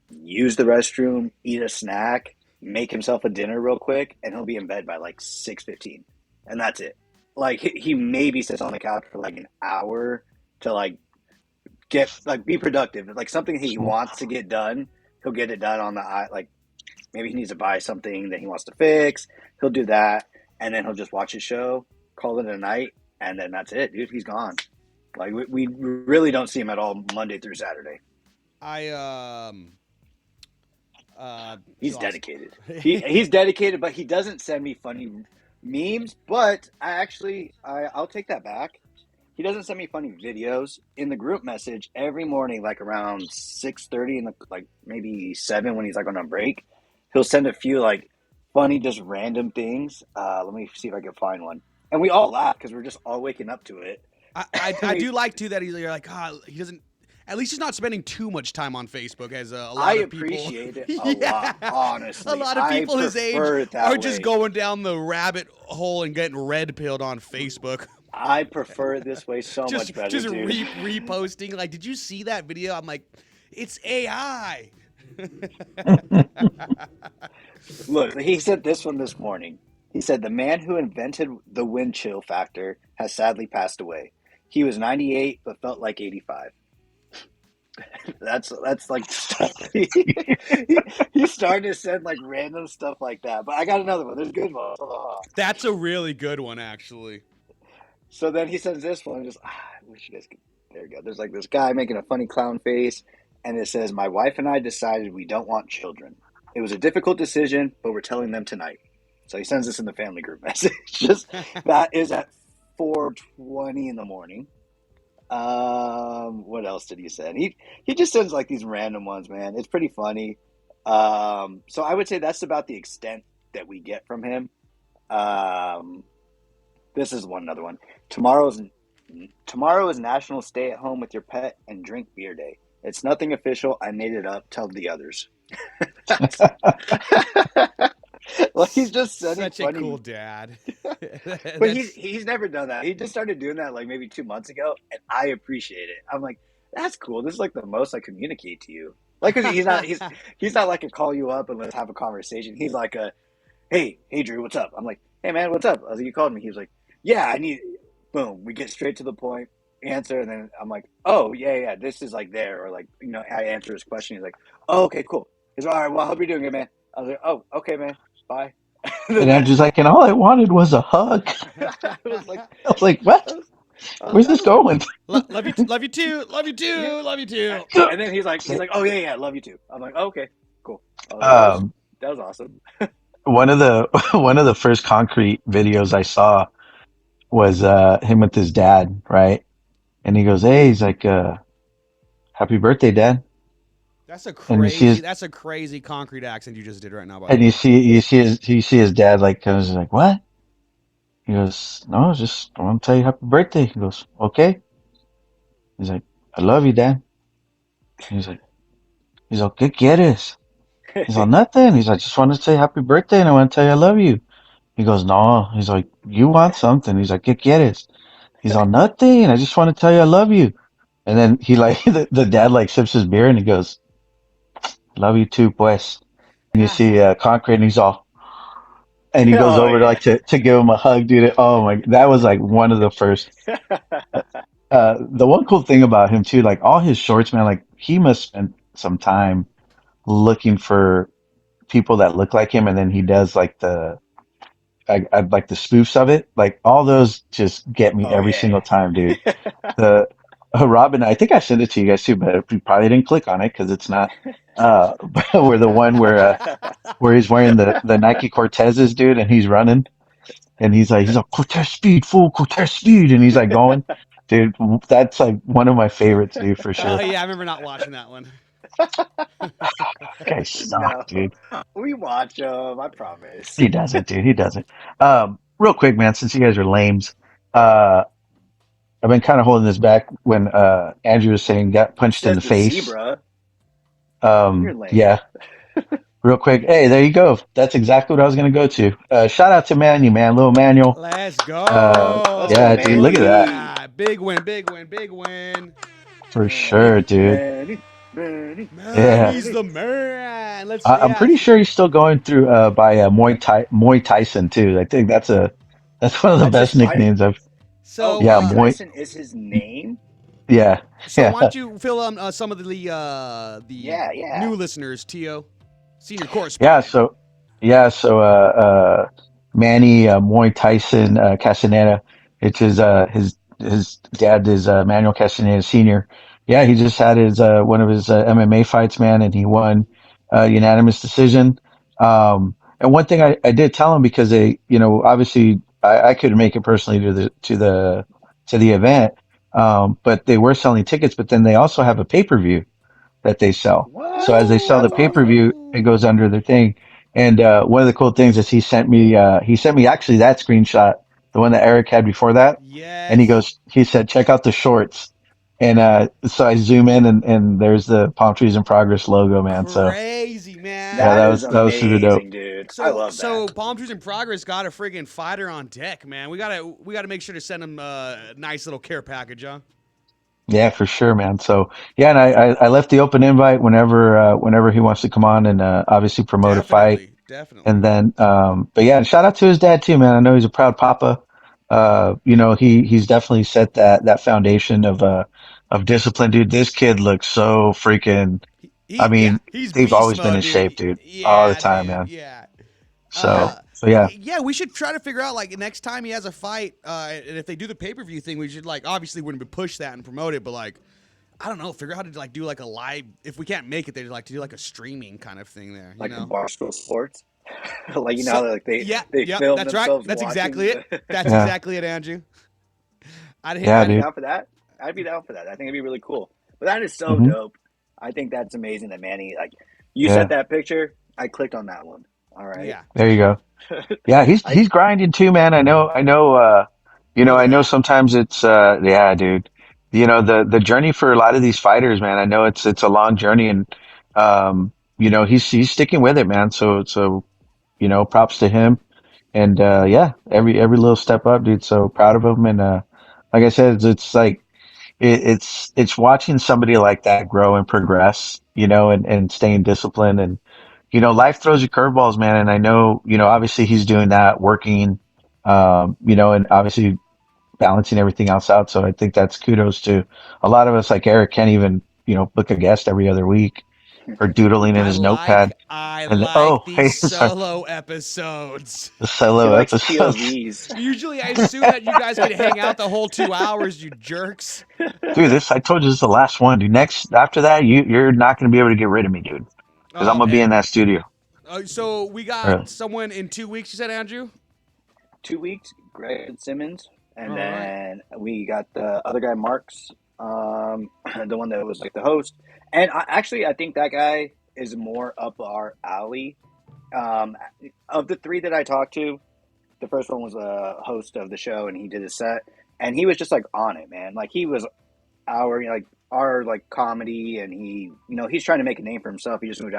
use the restroom, eat a snack, make himself a dinner real quick, and he'll be in bed by like 6:15, and that's it. Like he maybe sits on the couch for like an hour to like be productive, like something he wants to get done. He'll get it done on the like maybe he needs to buy something that he wants to fix. He'll do that, and then he'll just watch his show, call it a night, and then that's it, dude. He's gone. Like we really don't see him at all Monday through Saturday. I He's lost. dedicated. He's dedicated, but he doesn't send me funny memes. But I'll take that back. He doesn't send me funny videos in the group message every morning, like around 6:30 and like maybe 7 when he's like on a break. He'll send a few like funny, just random things. Let me see if I can find one. And we all laugh because we're just all waking up to it. I do like too that you're like, he doesn't. At least he's not spending too much time on Facebook, as a I lot of people. appreciate it a Yeah, lot, honestly. a lot of I people his age prefer it are that just way. going down the rabbit hole and getting red pilled on Facebook. I prefer it this way so much better, Just dude. reposting. Like, did you see that video? I'm like, it's AI. Look, he said this one this morning. He said the man who invented the wind chill factor has sadly passed away. He was 98 but felt like 85. That's like stuff. He's starting to send like random stuff like that. But I got another one. There's good ones. That's a really good one, actually. So then he sends this one. Just I wish you guys could. There you go. There's like this guy making a funny clown face, and it says, "My wife and I decided we don't want children. It was a difficult decision, but we're telling them tonight." So he sends this in the family group message. Just that is at 4:20 in the morning. What else did he send? He just sends like these random ones, man. It's pretty funny. So I would say that's about the extent that we get from him. Um, this is another one. Tomorrow is National Stay at Home with Your Pet and Drink Beer Day. It's nothing official. I made it up. Tell the others. Well, he's just sending Such a funny. cool dad. But he's never done that. He just started doing that like maybe 2 months ago, and I appreciate it. I'm like, that's cool. This is like the most I communicate to you. Like, 'cause he's not like a call you up and let's have a conversation. He's like a, hey Drew, what's up? I'm like, hey man, what's up? I was like, you called me. He was like, yeah, I need. Boom, we get straight to the point, answer, and then I'm like, oh yeah, this is like there, or like I answer his question. He's like, oh okay, cool. He's like, all right, well, I hope you're doing good, man. I was like, oh okay, man, bye. And Andrew's like, and all I wanted was a hug. I was like, I was like, what? Where's this going? Love you, love you too, love you too, love you too. And then he's like, oh yeah, love you too. I'm like, oh, okay, cool. Um, That was awesome. one of the one of the first concrete videos I saw, was him with his dad, right? And he goes, "Hey," he's like, "Happy birthday, Dad." And That's a crazy concrete accent you just did right now, by the and way. you see his dad like comes like, "What?" He goes, "No, just I want to tell you happy birthday." He goes, "Okay." He's like, "I love you, Dad." He's like, "¿Qué quieres?" He's like, "Nothing." He's like, "Just want to say happy birthday and I want to tell you I love you." He goes, "No." He's like, "You want something?" He's like, "¿Qué quieres?" He's like, "Nothing. I just want to tell you I love you." And then he like the dad like sips his beer and he goes, "Love you too, pues." And you see Concrete and he's all, and he goes Oh over to yeah. like to give him a hug, dude. Oh my, that was like one of the first. The one cool thing about him too, like all his shorts, man, like he must spend some time looking for people that look like him, and then he does like I like the spoofs of it. Like all those just get me Oh every single yeah. time, dude. The Robin, I think I sent it to you guys too, but you probably didn't click on it because it's not. Where the one where he's wearing the Nike Cortezes, dude, and he's running, and he's like Cortez speed, full Cortez speed, and he's like going, dude. That's like one of my favorites, dude, for Oh sure. yeah, I remember not watching that one. Guy suck, No, dude. we watch them. I promise. He doesn't, dude. He doesn't. Real quick, man, since you guys are lames, I've been kind of holding this back when Andrew was saying got punched in Says the the face. zebra. You're lame. Yeah, real quick. Hey, there you go. That's exactly what I was gonna go to. Shout out to Manu, man, little Manuel. Let's Let's go, go. Yeah, dude, look Look at at that. Manny. that. Big win, big win, big win. For Man, sure, dude. Manny. Manny. man, Yeah. he's the man. I'm Yeah. pretty sure he's still going through by Muay Tyson too. I think that's one of the That's his best fighting. nicknames I've. Oh, So, Yeah, Mike Muay. Tyson is his name. Yeah, so why yeah. don't you fill some of the Yeah, yeah. new listeners, Tio, senior Yeah, correspondent. Manny Moy Tyson Castaneda, it's his dad is Manuel Castaneda Senior. Yeah, he just had his one of his MMA fights, man, and he won unanimous decision. And one thing I did tell him because they, obviously I couldn't make it personally to the event, but they were selling tickets. But then they also have a pay-per-view that they sell. So What? as they sell the That's pay per awesome. view, it goes under their thing. And one of the cool things is he sent me actually that screenshot, the one that Eric had before that, and Yes. he said, check out the shorts. And so I zoom in and there's the Palm Trees in Progress logo, man. So Crazy, man. yeah, That is that was super dope. amazing, dude. I So love that. so Palm Trees in Progress got a friggin' fighter on deck, man. We gotta make sure to send him a nice little care package, huh? Yeah, for sure, man. So yeah, and I left the open invite whenever he wants to come on and obviously promote a fight. Definitely, definitely. And then, but yeah, and shout out to his dad too, man. I know he's a proud papa. He's definitely set that foundation of discipline, dude. This kid looks so freaking, I Yeah, mean, he's they've beast always been mode, in shape, dude. dude, all the Yeah, time, dude. man. Yeah. So, so yeah, Yeah, we should try to figure out like next time he has a fight, and if they do the pay per view thing, we should like obviously wouldn't push that and promote it, but like I don't know, figure out how to like do like a live. If we can't make it, they'd like to do like a streaming kind of thing there, you Like a know? Barstool Sports. Like So like yeah, they yep, film that's right. themselves That's exactly watching it. the That's yeah, exactly it, Andrew. I'd hit. yeah, I'd be I'd, dude. down for that. I'd be down for that. I think it'd be really cool. But that is so Hmm. dope. I think that's amazing that Manny like you sent Yeah, that picture. I clicked on that one. All right. yeah. there you go. Yeah, I he's grinding too, man. Look I at know that. sometimes it's yeah, dude. The journey for a lot of these fighters, man. I know it's a long journey and he's sticking with it, man. So props to him. And yeah, every little step up, dude. So proud of him and like I said, it's like it's watching somebody like that grow and progress, and staying disciplined and life throws you curveballs, man. And I know, obviously he's doing that, working, and obviously balancing everything else out. So I think that's kudos to a lot of us. Like Eric can't even, book a guest every other week or doodling in his notepad. I And like oh, these hey, sorry, solo episodes. the he solo likes episodes. POVs. Usually, I assume that you guys could hang out the whole 2 hours, you jerks. Dude, I told you this is the last one, dude. Next, after that, you're not going to be able to get rid of me, dude. Cause I'm Oh going to be in man. that studio. So we got Or, someone in 2 weeks. You said, Andrew. 2 weeks. Greg Simmons. And All right. then we got the other guy, Marks, the one that was like the host. And I think that guy is more up our alley. Um, of the three that I talked to, the first one was a host of the show, and he did a set, and he was just like on it, man. Like he was our like comedy, and he's trying to make a name for himself. He just moved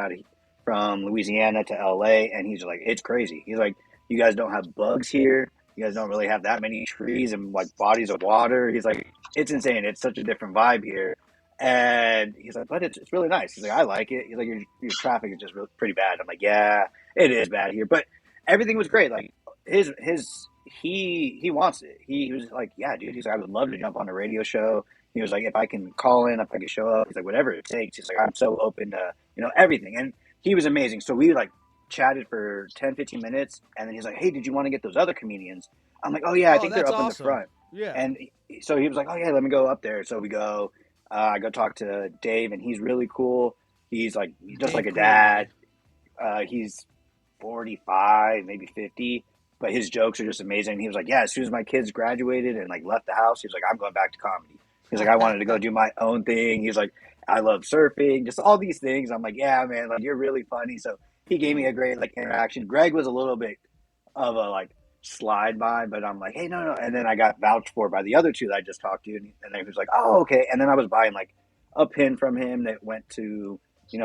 from Louisiana to LA, and he's like, it's crazy. He's like, you guys don't have bugs here. You guys don't really have that many trees and like bodies of water. He's like, it's insane. It's such a different vibe here. And he's like, but it's really nice. He's like, I like it. He's like, your traffic is just really pretty bad. I'm like, yeah, it is bad here, but everything was great. Like he wants it. He was like, yeah, dude. He's like, I would love to jump on a radio show. He was like, if I can call in, if I can show up, he's like, whatever it takes. He's like, I'm so open to, everything. And he was amazing. So we like chatted for 10, 15 minutes. And then he's like, hey, did you want to get those other comedians? I'm like, oh yeah, I think they're that's up in the awesome. front. Yeah. And so he was like, oh yeah, let me go up there. So we go, I go talk to Dave, and he's really cool. He's like, just like a dad. He's 45, maybe 50. But his jokes are just amazing. He was like, yeah, as soon as my kids graduated and like left the house, he was like, I'm going back to comedy. He's like, I wanted to go do my own thing. He's like, I love surfing, just all these things. I'm like, yeah, man, like you're really funny. So he gave me a great like interaction. Greg was a little bit of a like slide by, but I'm like, hey, no. And then I got vouched for by the other two that I just talked to, and then he was like, oh, okay. And then I was buying like a pin from him that went to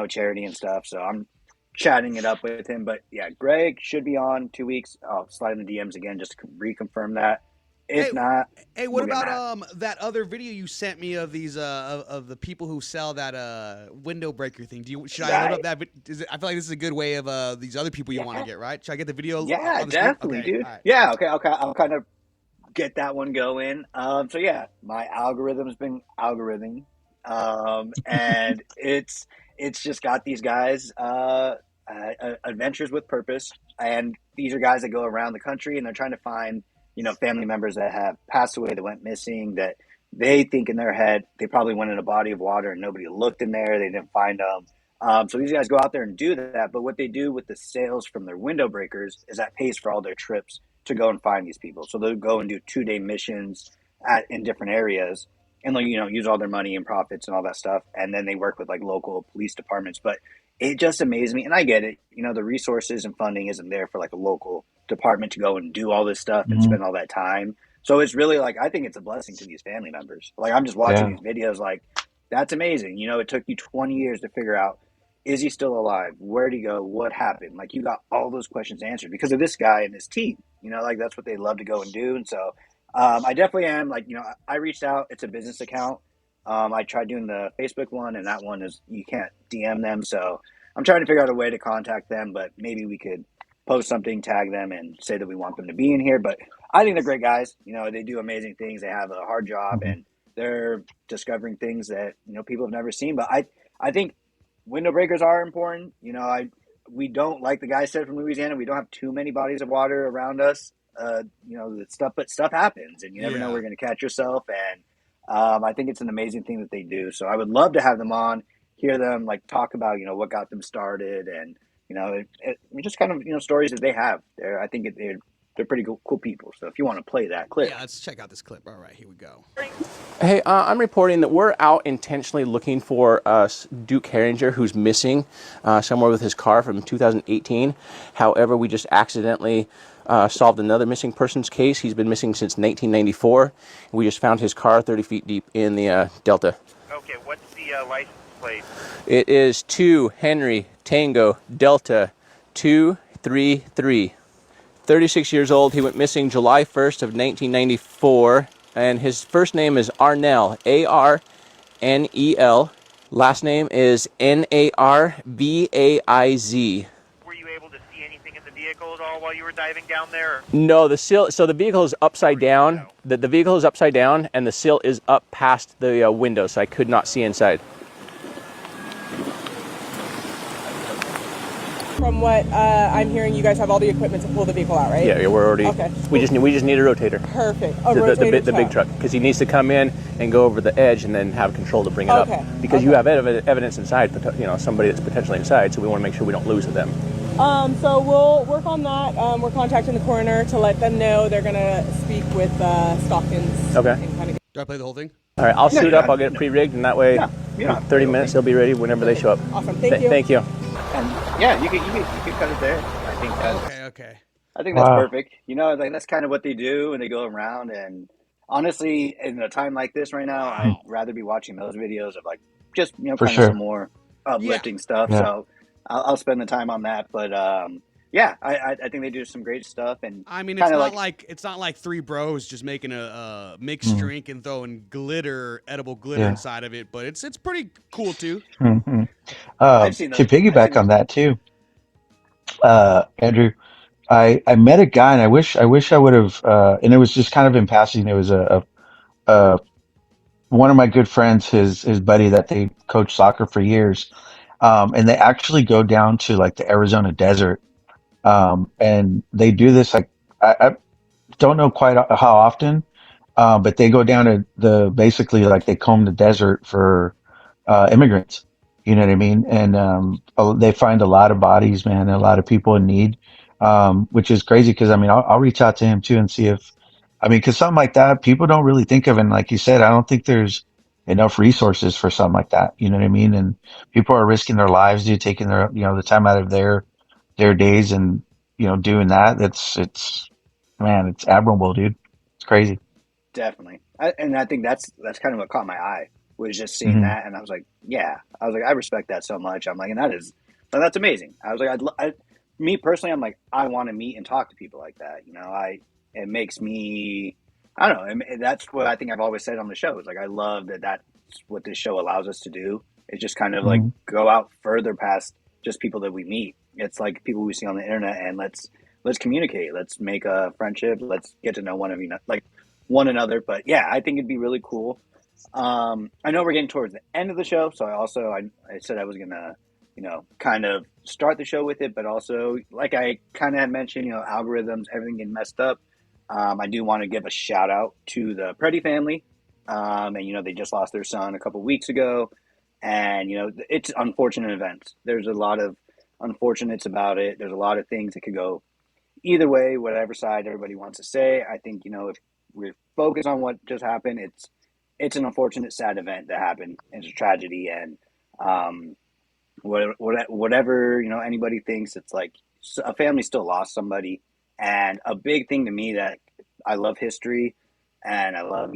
charity and stuff. So I'm chatting it up with him. But yeah, Greg should be on 2 weeks. I'll slide in the DMs again just to reconfirm that. If not, hey, what about that other video you sent me of these of the people who sell that window breaker thing? Should I load up that? I feel like this is a good way of these other people you want to get, right? Should I get the video? Yeah, on the definitely, okay, dude. Right. Yeah, okay. I'll kind of get that one going. So yeah, my algorithm's been algorithming, and it's just got these guys adventures with purpose, and these are guys that go around the country, and they're trying to find family members that have passed away, that went missing, that they think in their head they probably went in a body of water and nobody looked in there, they didn't find them. So these guys go out there and do that, but what they do with the sales from their window breakers is that pays for all their trips to go and find these people. So they'll go and do 2-day missions in different areas, and they'll use all their money and profits and all that stuff, and then they work with like local police departments. But it just amazed me, and I get it. The resources and funding isn't there for like a local department to go and do all this stuff and spend all that time. So it's really like, I think it's a blessing to these family members. Like I'm just watching these videos, like that's amazing. It took you 20 years to figure out, is he still alive? Where'd he go? What happened? Like you got all those questions answered because of this guy and his team. Like that's what they love to go and do. And so I definitely am like, I reached out. It's a business account. I tried doing the Facebook one, and that one is, you can't DM them. So I'm trying to figure out a way to contact them, but maybe we could post something, tag them, and say that we want them to be in here. But I think they're great guys. They do amazing things. They have a hard job, and they're discovering things that, people have never seen. But I think window breakers are important. We don't, like the guy said from Louisiana, we don't have too many bodies of water around us. But stuff happens, and you never know where you're going to catch yourself. And I think it's an amazing thing that they do. So I would love to have them on, hear them like talk about, what got them started, and just kind of, stories that they have there. I think they're pretty cool people. So if you want to play that clip. Yeah, let's check out this clip. All right, here we go. Hey, I'm reporting that we're out intentionally looking for Duke Herringer, who's missing somewhere with his car from 2018. However, we just accidentally solved another missing persons case. He's been missing since 1994. We just found his car 30 feet deep in the Delta. Okay, what's the license plate? It is 2 Henry Tango Delta 233. 36 years old. He went missing July 1st of 1994, and his first name is Arnell, A-R-N-E-L. Last name is N-A-R-B-A-I-Z. Were you able to see anything in the vehicle at all while you were diving down there? No, the sill. So the vehicle is upside down. The vehicle is upside down, and the sill is up past the window, so I could not see inside. From what I'm hearing, you guys have all the equipment to pull the vehicle out, right? Yeah, we're already. Okay. We just need a rotator. Perfect. The big truck, because he needs to come in and go over the edge and then have control to bring it up. Because you have evidence inside, somebody that's potentially inside, so we want to make sure we don't lose them. So we'll work on that. We're contacting the coroner to let them know they're gonna speak with Stockton's. Okay. And kind of Do I play the whole thing? All right, I'll No, suit you're up. not. I'll get it pre-rigged, and that way, No, you're in not. 30 minutes, they'll be ready whenever they show up. awesome. Thank you. Thank you. And yeah, you could cut it there. I think that's Okay. I think that's Wow. perfect. Like that's kind of what they do, and they go around. And honestly, in a time like this right now, I'd Wow. rather be watching those videos of like just For kind of some sure. more Yeah. uplifting stuff. Yeah. So I'll spend the time on that. But yeah, I think they do some great stuff, and I mean, kind of it's not like three bros just making a mixed Mm, drink and throwing edible glitter yeah. inside of it, but it's pretty cool too. Hmm. I've seen To those. I've seen piggyback on those. that too, Andrew, I met a guy and I wish I would have, and it was just kind of in passing. It was a one of my good friends, his buddy that they coached soccer for years. And they actually go down to like the Arizona desert. And they do this like, I don't know quite how often, but they go down to basically like they comb the desert for immigrants. You know what I mean? And they find a lot of bodies, man, and a lot of people in need, which is crazy because I mean, I'll reach out to him too and see if, I mean, because something like that, people don't really think of. And like you said, I don't think there's enough resources for something like that. You know what I mean? And people are risking their lives, dude, taking their, the time out of their days and, doing that. Man, it's admirable, dude. It's crazy. Definitely, and I think that's kind of what caught my eye was just seeing Hmm. that, and I was like, yeah, I was like, I respect that so much. I'm like, and that's amazing. I was like, me personally, I'm like, I want to meet and talk to people like that. It makes me, I don't know, that's what I think I've always said on the show. Is like, I love that that's what this show allows us to do. It's just kind of like Hmm. go out further past just people that we meet. It's like people we see on the internet, and let's communicate. Let's make a friendship. Let's get to know one another. But yeah, I think it'd be really cool. I know we're getting towards the end of the show, so I said I was gonna, kind of start the show with it, but also like I kind of had mentioned, algorithms, everything getting messed up. I do want to give a shout out to the Preddy family, and they just lost their son a couple weeks ago, and it's unfortunate events. There's a lot of unfortunates about it. There's a lot of things that could go either way, whatever side everybody wants to say. I think if we're focused on what just happened, it's an unfortunate, sad event that happened. It's a tragedy, and um, whatever anybody thinks, it's like a family still lost somebody, and a big thing to me that I love history, and I love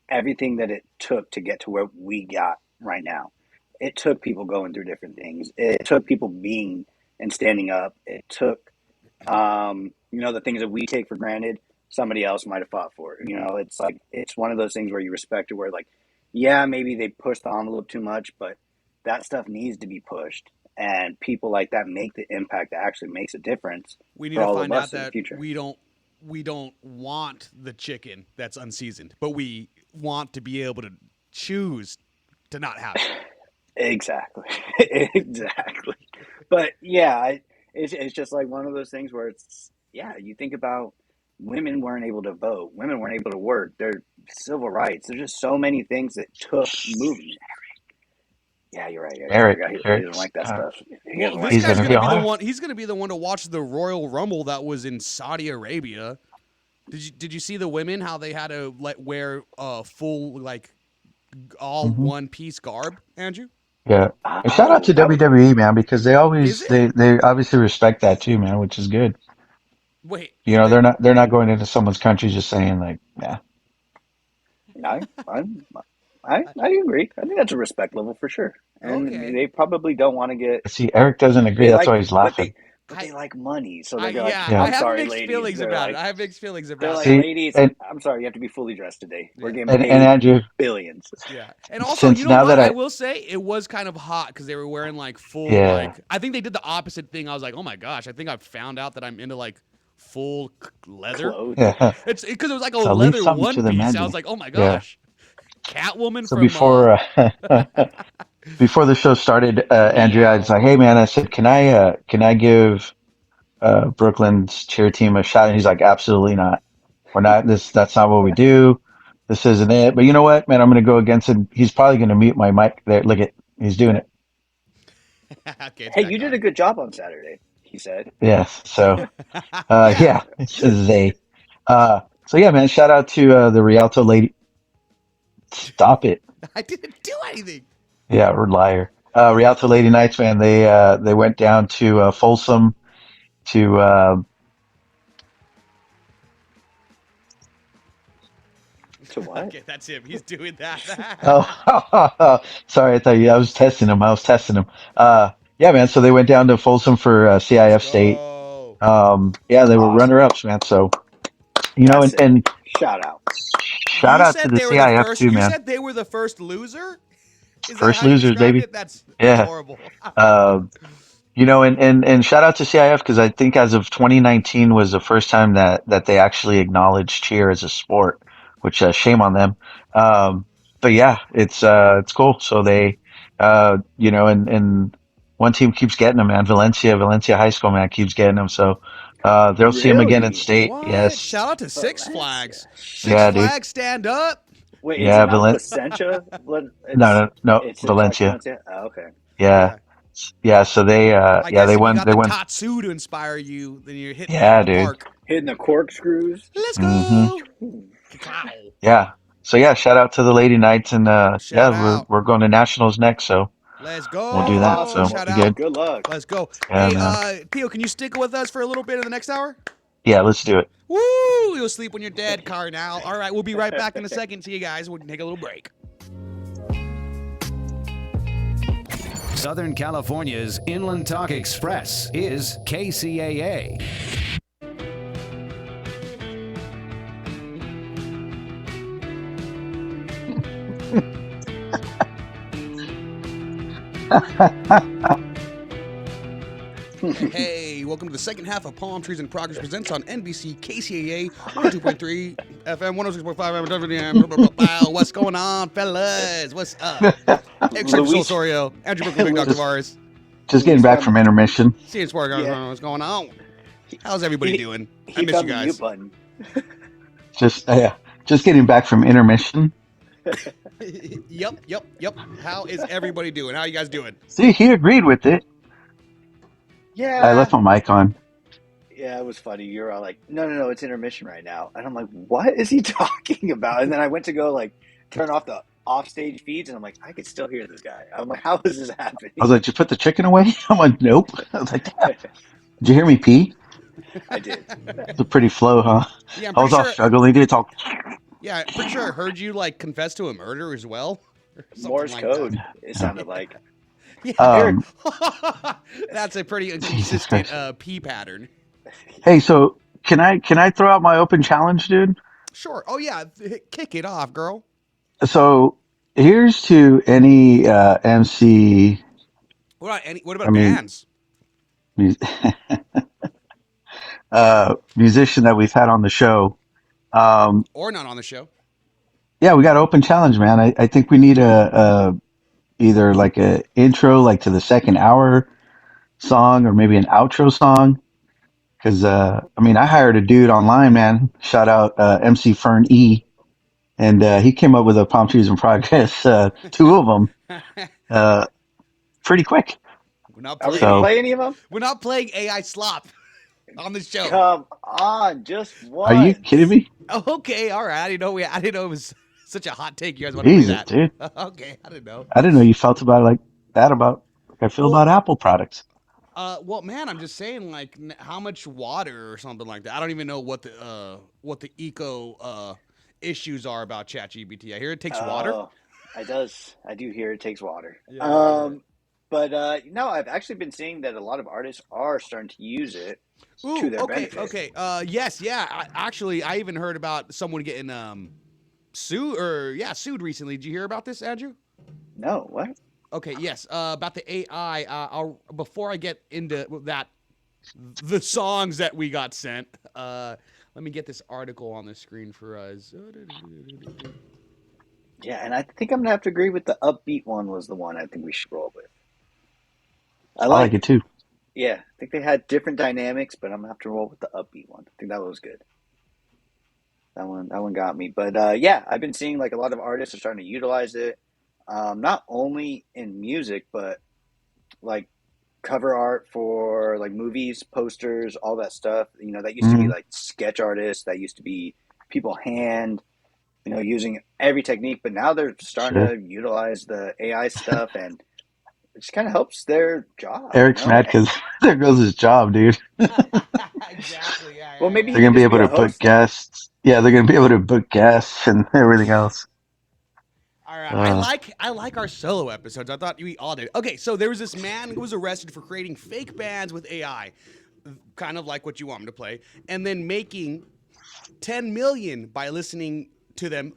everything that it took to get to where we got right now. It took people going through different things. It took people being and standing up. It took the things that we take for granted, somebody else might have fought for. It's like it's one of those things where you respect it. Where like, yeah, maybe they push the envelope too much, but that stuff needs to be pushed. And people like that make the impact that actually makes a difference We need for to all of find out us in the that future. we don't want the chicken that's unseasoned, but we want to be able to choose to not have it. Exactly, exactly. But yeah, it's just like one of those things where it's yeah. You think about women weren't able to vote, women weren't able to work. Their civil rights. There's just so many things that took movement. Yeah, you're right. I Eric, forgot he doesn't Eric's, like that stuff. He Well, doesn't like this he's that guy's gonna gonna be stuff. be the on. one. He's gonna be the one to watch the Royal Rumble that was in Saudi Arabia. Did you see the women how they had to wear full like all Hmm. one piece garb, Andrew? Yeah. And shout out Oh, to WWE, man, because they Is always it? they obviously respect that too, man, which is good. Wait, They're not going into someone's country just saying like, yeah. I, I, I agree. I think that's a respect level for sure. And okay. they probably don't want to get. See, Eric doesn't agree. They That's like, why he's but laughing. they I like money, so I they're like, yeah, Yeah. I I'm have sorry, mixed ladies. feelings about it. I have mixed feelings They're about like, that. See, ladies. and I'm sorry, you have to be fully dressed today. We're Yeah. getting and paid Andrew, billions. Yeah. And also, you since know now what? that I I, will say it was kind of hot because they were wearing like full yeah, like I think they did the opposite thing. I was like, "Oh my gosh, I think I found out that I'm into like full leather." Clothes. yeah, It's because it was like a so leave leather something one to the piece. men, I was Jimmy. like, "Oh my Yeah. gosh." Catwoman So from before the show started, Andrea, I was Meow. like, "Hey, man," I said, can I give Brooklyn's cheer team a shot?" And he's like, "Absolutely not. We're not. That's not what we do. This isn't it." But you know what, man? I'm going to go against him. He's probably going to mute my mic there. Look at, he's doing Yeah. it. Okay, it's Hey, back you did on. a good job on Saturday. he said. Yes. So, Yeah. yeah, it's a they. So yeah, man, shout out to the Rialto lady. Stop it. I didn't do anything. Yeah, we're liar. Rialto Lady Nights, man. They went down to Folsom to To what? Okay, that's him. He's doing that. oh, sorry, I was testing him. Yeah, man. So they went down to Folsom for Let's CIF state. go. Yeah, they were Awesome. runner ups, man. So That's and, sick. and Shout out. shout out to the CIF too, You man. said they were the first loser? Is that First how you losers, described baby. it? That's Yeah. horrible. Uh, and shout out to CIF because I think as of 2019 was the first time that they actually acknowledged cheer as a sport, which shame on them. But yeah, it's cool. So they, and one team keeps getting them, man. Valencia High School, man, keeps getting them. So they'll see them again in Really? state. What? Yes, Shout out to Six Valencia. Flags. Six yeah, dude. Flags, stand up. Wait, is it Yeah, not Placentia? no, It's attached to Valencia. Valencia. Oh, okay. Yeah, Yeah. yeah. So I yeah, guess they if you won. got They the won. Tatsu to inspire you, then you're hitting it out Yeah, of the dude. park. Hitting the corkscrews. Let's Hmm. go. Ooh. Cacao. Yeah. So yeah, shout out to the Lady Knights and yeah, Shout we're out. we're going to nationals next, so Let's we'll That's do that. go. awesome. So Well, Shout be out. good. good luck. Let's go. Yeah, Hey, man. Theo, can you stick with us for a little bit in the next hour? Yeah, let's do it. Woo! You'll sleep when you're dead, Carnal. All right, we'll be right back in a second. See you guys. We'll take a little break. Southern California's Inland Talk Express is KCAA. Hey, welcome to the second half of Palm Trees and Progress Presents on NBC KCAA 102.3 FM 106.5 FM. Wow, what's going on, fellas? What's up? Extreme Soul Luis, Sorio, Andrew Brooklyn, Big Dr. Just Tavares, just getting Luis back found from intermission. CN Sport. yeah. What's going on? How's everybody He, doing? I he miss you found the guys. mute button. Just yeah, just getting back from intermission. Yep. How is everybody doing? How you guys doing? See, he agreed with it. I Yeah. left my mic on. Yeah, it was funny. You're all like, no, it's intermission right now. And I'm like, what is he talking about? And then I went to go like turn off the offstage feeds and I'm like, I could still hear this guy. I'm like, how is this happening? I was like, "Did you put the chicken away?" I'm like, "Nope." I was like, "Yeah." Did you hear me pee? I did. It's a pretty flow, huh? Yeah, I'm I pretty was all sure. struggling. Dude, it's all. Yeah, I'm pretty sure I heard you like confess to a murder as well, or something Morse like code, that. it sounded like. Yeah, Eric, that's a pretty Jesus inconsistent Christ. P pattern. Hey, so can I throw out my open challenge, dude? Sure. Oh yeah, kick it off, girl. So here's to any MC. What I about mean, bands? mu- musician that we've had on the show. Um, Or not on the show? yeah, we got open challenge, man. I think we need a either like a intro, like to the second hour song, or maybe an outro song. Because I mean, I hired a dude online, man. Shout out MC Fern E, and he came up with a Palm Trees in Progress, two of them, uh, pretty quick. We're not are we playing. going to So, play any of them? We're not playing AI slop on the show. Come on, just are you kidding once. me? Oh, okay, all right. I didn't know it was such a hot take. You guys want to play Jesus, that? dude. Okay, I didn't know. I didn't know you felt about it like that about like I feel Well, about Apple products. well, man, I'm just saying, like, how much water or something like that. I don't even know what the eco issues are about ChatGPT. I hear it takes water. Oh, I do hear it takes water. Yeah. But no, I've actually been seeing that a lot of artists are starting to use it to Ooh, their benefit. okay. Yes, yeah. I even heard about someone getting sued recently. Did you hear about this, Andrew? No, what? Okay, yes. About the AI. Before I get into that, the songs that we got sent. Let me get this article on the screen for us. Yeah, and I think I'm gonna have to agree with the upbeat one was the one I think we should roll with. I I like like, it too. yeah, I think they had different dynamics, but I'm gonna have to roll with the upbeat one. I think that was good. That one got me. But yeah, I've been seeing like a lot of artists are starting to utilize it, not only in music, but like cover art for like movies, posters, all that stuff. That used to be like sketch artists. That used to be people using every technique. But now they're starting to utilize the AI stuff, and it just kind of helps their job. Eric's mad because there goes his job, dude. Exactly. Yeah. Well, maybe They're he gonna can be just able be a to book host. guests. Yeah, they're gonna be able to book guests and everything else. All right. I like our solo episodes. I thought we all did. Okay, so there was this man who was arrested for creating fake bands with AI, kind of like what you want me to play, and then making 10 million by listening to them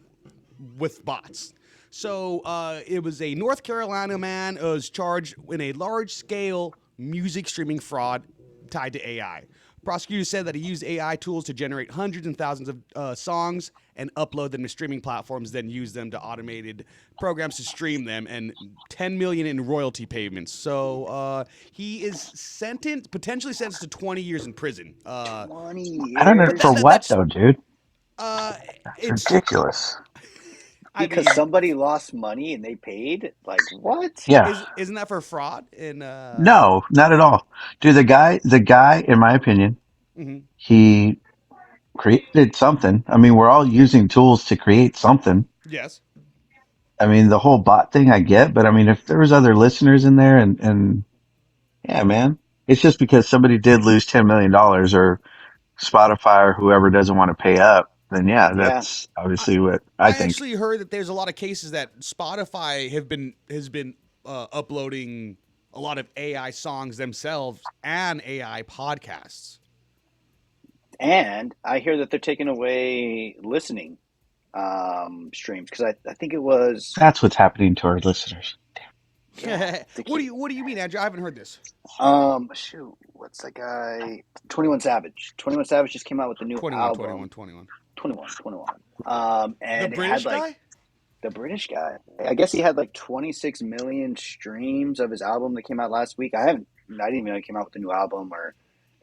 with bots. So it was a North Carolina man who was charged in a large-scale music streaming fraud tied to AI. Prosecutors said that he used AI tools to generate hundreds and thousands of songs and upload them to streaming platforms, then use them to automated programs to stream them, and 10 million in royalty payments. So he is potentially sentenced to 20 years in prison. 20 I don't know years. for what though, dude. It's It's ridiculous. Because somebody lost money and they paid? Like, what? Yeah. Isn't that for fraud? No, not at all. Dude, the guy, in my opinion, he created something. I mean, we're all using tools to create something. Yes. I mean, the whole bot thing I get, but I mean, if there was other listeners in there and yeah, man, it's just because somebody did lose $10 million or Spotify or whoever doesn't want to pay up, then yeah, Yeah. that's obviously what I I think. actually heard that there's a lot of cases that Spotify has been uploading a lot of AI songs themselves and AI podcasts. And I hear that they're taking away listening streams because I think it was. That's what's happening to our listeners. Yeah, What do you mean, Andrew? I haven't heard this. shoot, what's that guy? 21 Savage. 21 Savage just came out with a new 21, album. 21. 21. And The it had British like guy? the British guy. I guess he had like 26 million streams of his album that came out last week. I didn't even know he came out with a new album or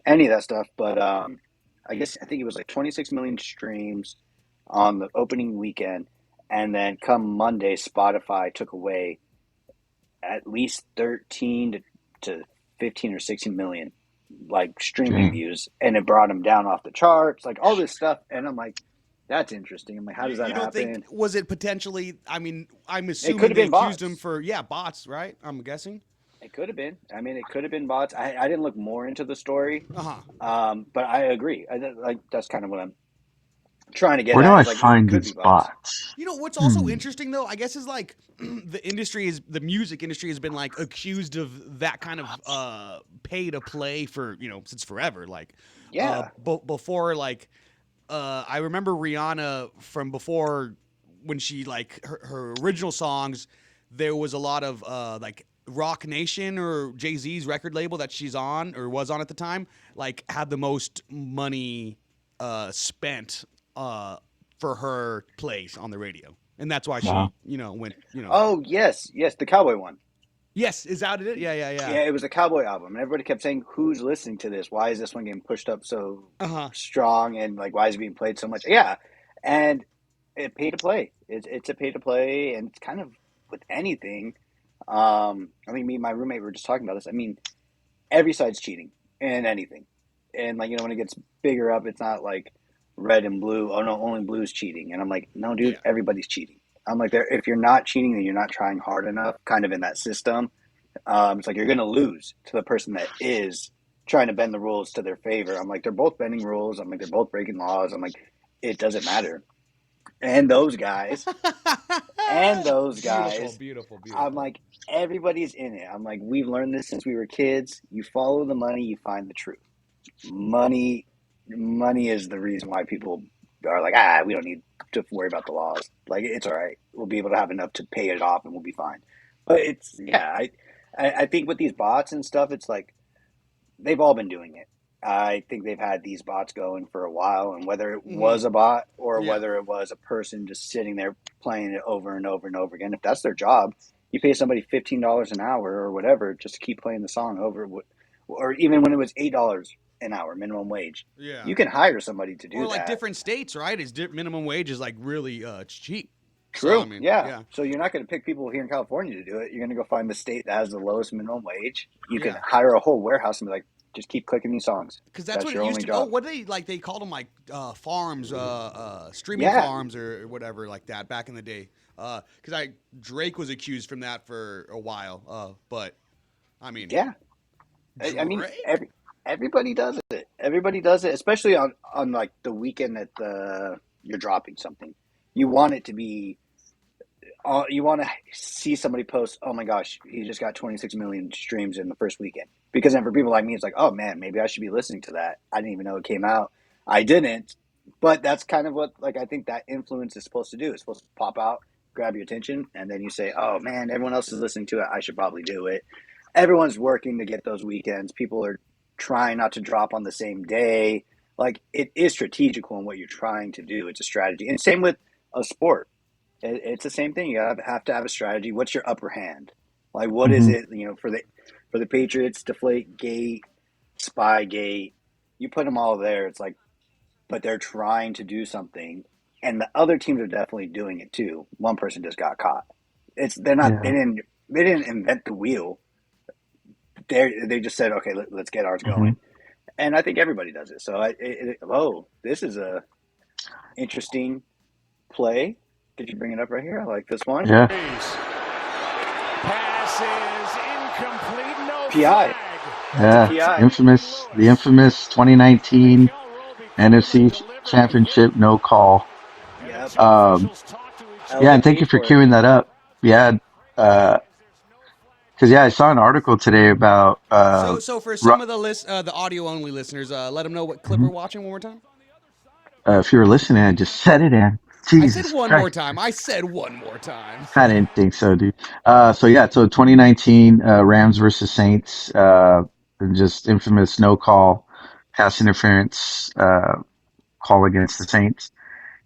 any of that stuff. But I think it was like 26 million streams on the opening weekend, and then come Monday, Spotify took away at least 13 to 15 or 16 million like streaming Dang. views, and it brought him down off the charts, like all this stuff. And I'm like, that's interesting. I'm like, how does that You don't happen? think, was it potentially, I mean, I'm It assuming could have they been accused bots. him for, bots, right? I'm guessing. It could have been. I mean, it could have been bots. I didn't look more into the story, Uh-huh. but I agree. Like that's kind of what I'm trying to get Where do at. I Is like it find could be these bots. bots? You know what's also interesting though, I guess, is like the music industry has been like accused of that kind of pay to play for since forever. Like, Yeah. before like I remember Rihanna from before when she like her original songs. There was a lot of like Rock Nation or Jay-Z's record label that she's on or was on at the time, like had the most money spent for her plays on the radio, and that's why Wow. she went. Oh yes, the cowboy one. Yes, is that it? Yeah. Yeah, it was a cowboy album, and everybody kept saying, "Who's listening to this? Why is this one getting pushed up so strong? And like, why is it being played so much?" Yeah, and it pay to play. It's a pay to play, and it's kind of with anything. I mean, me and my roommate were just talking about this. I mean, every side's cheating in anything, and like when it gets bigger up, it's not like red and blue. Oh no, only blue's cheating, and I'm like, no, dude, everybody's cheating. I'm like, if you're not cheating, then you're not trying hard enough. Kind of in that system. It's like you're going to lose to the person that is trying to bend the rules to their favor. I'm like, they're both bending rules. I'm like, they're both breaking laws. I'm like, it doesn't matter. And those guys, Beautiful. I'm like, everybody's in it. I'm like, we've learned this since we were kids. You follow the money, you find the truth. Money is the reason why people are like, we don't need to worry about the laws. Like, it's all right. We'll be able to have enough to pay it off and we'll be fine. But it's, I think with these bots and stuff, it's like they've all been doing it. I think they've had these bots going for a while, and whether it was a bot or whether it was a person just sitting there playing it over and over and over again, if that's their job, you pay somebody $15 an hour or whatever just to keep playing the song over, or even when it was $8 an hour minimum wage. Yeah, you can hire somebody to do that. Or like different states, right? Is minimum wage is like really cheap. So I True. mean, Yeah. yeah, So you're not going to pick people here in California to do it. You're going to go find the state that has the lowest minimum wage. You can yeah. hire a whole warehouse and be like, just keep clicking these songs. Because that's That's what it your used only to be. Oh, job. what they called them like farms, streaming Yeah. farms or whatever like that back in the day. Because Drake was accused from that for a while. But I mean, Yeah. I mean, Drake. everybody does it. Everybody does it, especially on like the weekend that you're dropping something. You want it to be. You want to see somebody post, "Oh my gosh, he just got 26 million streams in the first weekend." Because then for people like me, it's like, "Oh man, maybe I should be listening to that." I didn't even know it came out. I didn't, but that's kind of what like I think that influence is supposed to do. It's supposed to pop out, grab your attention, and then you say, "Oh man, everyone else is listening to it. I should probably do it." Everyone's working to get those weekends. People are trying not to drop on the same day. Like it is strategical in what you're trying to do. It's a strategy, and same with a sport. It's the same thing. You have to have a strategy. What's your upper hand? Like, what is Hmm. it? For the Patriots, Deflate Gate, Spy Gate. You put them all there. It's like, but they're trying to do something, and the other teams are definitely doing it too. One person just got caught. They're not. Yeah. They didn't invent the wheel. They just said, okay, let's get ours Hmm. going. And I think everybody does it. So this is a interesting play. Did you bring it up right here? I like this one. Yeah. Pass is incomplete. No PI. flag. That's a Yeah. PI. The infamous 2019 NFC Championship no call. Yep. Um, yeah, LA and thank you paid for for it. queuing that up. Yeah, because yeah, I saw an article today about So for some of the audio only listeners, let them know what clip we're Mhm. watching one more time. If you were listening, I just said it, and I said Jesus one more Christ, time. I said one more time. I didn't think so, dude. So yeah, so 2019 Rams versus Saints, just infamous no call, pass interference call against the Saints,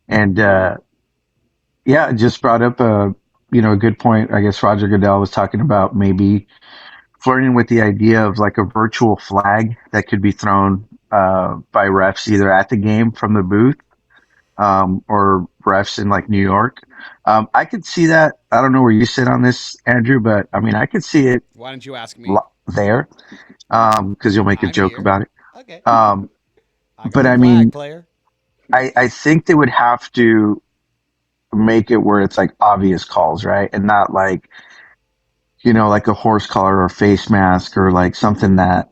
and yeah, it just brought up a good point. I guess Roger Goodell was talking about maybe flirting with the idea of like a virtual flag that could be thrown by refs either at the game from the booth or refs in like New York. I could see that. I don't know where you sit on this, Andrew, but I mean, I could see it Why didn't you ask me? there because you'll make a I'm joke here. about it. Okay. Um, I got but the I flag, mean, player. I think they would have to make it where it's like obvious calls, right? And not like, like a horse collar or face mask or like something that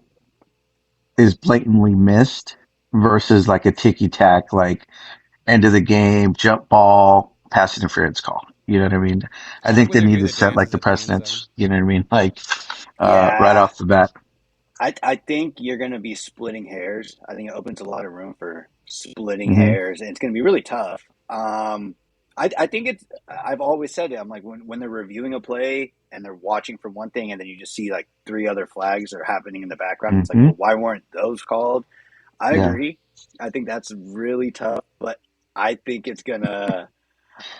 is blatantly missed versus like a ticky tack, like end of the game, jump ball, pass interference call. You know what I mean? I I think they wouldn't need agree to that set like dances the at the end zone. precedents. You know what I mean? Like, right Yeah. off the bat. I think you're going to be splitting hairs. I think it opens a lot of room for splitting Hmm. hairs, and it's going to be really tough. I think I've always said it. I'm like, when they're reviewing a play and they're watching for one thing, and then you just see like three other flags are happening in the background. It's like, Hmm. well, why weren't those called? I Yeah, agree. I think that's really tough, but I think it's gonna.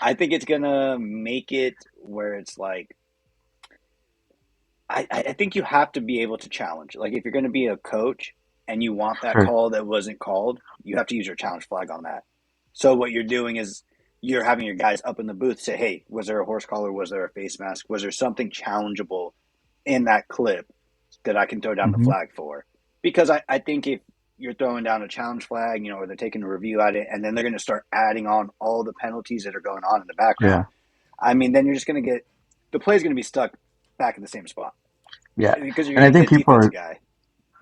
I think it's gonna make it where it's like I think you have to be able to challenge. Like if you're going to be a coach and you want that sure. call that wasn't called, you have to use your challenge flag on that. So what you're doing is you're having your guys up in the booth say, "Hey, was there a horse collar? Was there a face mask? Was there something challengeable in that clip that I can throw down the Hmm. flag for?" Because I think if you're throwing down a challenge flag, or they're taking a review at it, and then they're going to start adding on all the penalties that are going on in the background. Yeah, I mean, then you're just going to get the play's going to be stuck back in the same spot yeah. because you're And I going to think get the people defensive are, guy.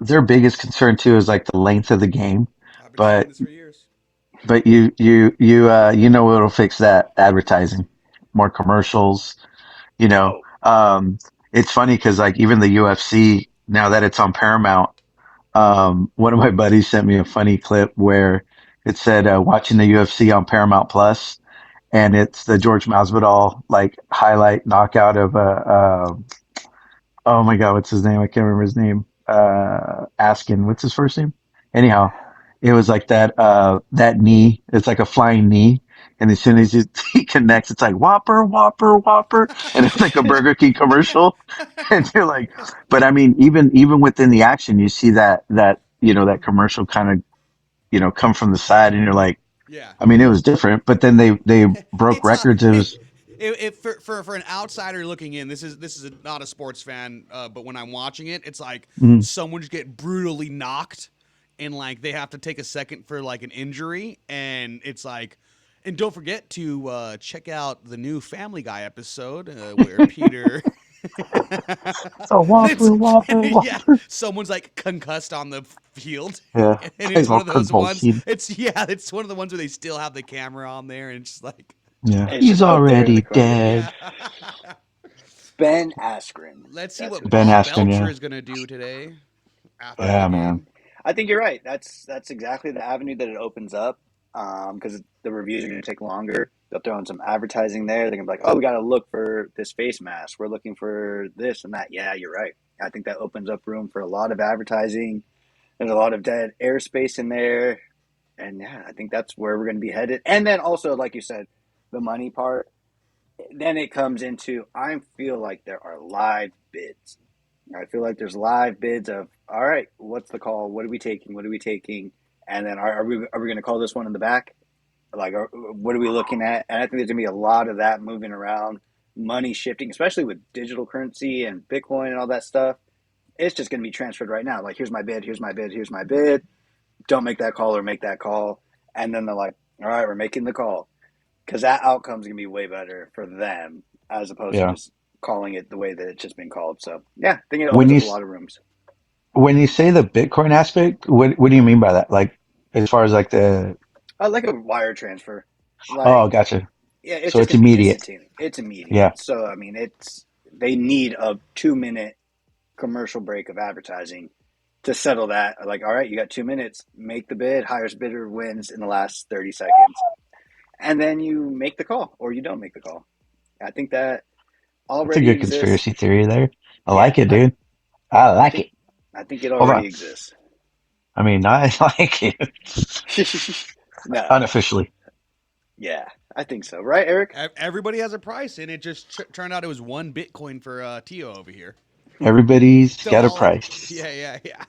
their biggest concern too is like the length of the game. I've been saying But, this for years. but what'll fix that? Advertising, more commercials, you know. Oh, It's funny because like even the UFC, now that it's on Paramount, one of my buddies sent me a funny clip where it said, watching the UFC on Paramount Plus, and it's the George Masvidal like highlight knockout of oh my God, what's his name? I can't remember his name. Askin, what's his first name? Anyhow, it was like that knee. It's like a flying knee. And as soon as he connects, it's like Whopper, Whopper, Whopper. And it's like a Burger King commercial. And you're like, but I mean, even within the action, you see that commercial kind of, come from the side and you're like, Yeah. I mean, it was different, but then they broke It's records. It was, if for an outsider looking in, this is not a sports fan, but when I'm watching it, it's like someone just get brutally knocked, and like they have to take a second for like an injury, and it's like, and don't forget to check out the new Family Guy episode where Peter. So Whopper, Whopper, Yeah, Whopper. someone's like concussed on the field, Yeah, and he's it's one all of those ones. convulsing. It's one of the ones where they still have the camera on there, and it's just like, Yeah, It's he's just up there in the already corner. dead. yeah. Ben Askren. Let's see That's what who it Ben is. Bob Askren, Belcher yeah. is gonna do today after But the Yeah, man. game. I think you're right. That's exactly the avenue that it opens up. Because the reviews are going to take longer. They'll throw in some advertising there. They're going to be like, "Oh, we got to look for this face mask. We're looking for this and that." Yeah, you're right. I think that opens up room for a lot of advertising. There's a lot of dead airspace in there, and yeah, I think that's where we're going to be headed. And then also, like you said, the money part. Then it comes into I feel like there are live bids. I feel like there's live bids of all right, what's the call? What are we taking? What are we taking? And then are we going to call this one in the back? Like, what are we looking at? And I think there's going to be a lot of that moving around, money shifting, especially with digital currency and Bitcoin and all that stuff. It's just going to be transferred right now. Like, here's my bid, here's my bid, here's my bid. Don't make that call or make that call. And then they're like, all right, we're making the call. Because that outcome's going to be way better for them as opposed to Yeah. just calling it the way that it's just been called. So, yeah, I think it When opens you up a s- lot of rooms. when you say the Bitcoin aspect, what do you mean by that? Like, as far as like the Like a wire transfer. oh, Like, gotcha. yeah, it's So just it's going to be immediate. instantaneous. It's immediate. Yeah, So, I mean, they need a 2-minute commercial break of advertising to settle that. Like, all right, you got 2 minutes, make the bid, highest bidder wins in the last 30 seconds. And then you make the call or you don't make the call. I think that that's a already good exists. conspiracy theory there. I Yeah, like it, dude. I I like think it. I think it Hold on. already exists. I mean, I like it No, unofficially. yeah, I think so. Right, Eric? Everybody has a price, and it just turned out it was 1 Bitcoin for Tio over here. Everybody's So got a all, price. yeah.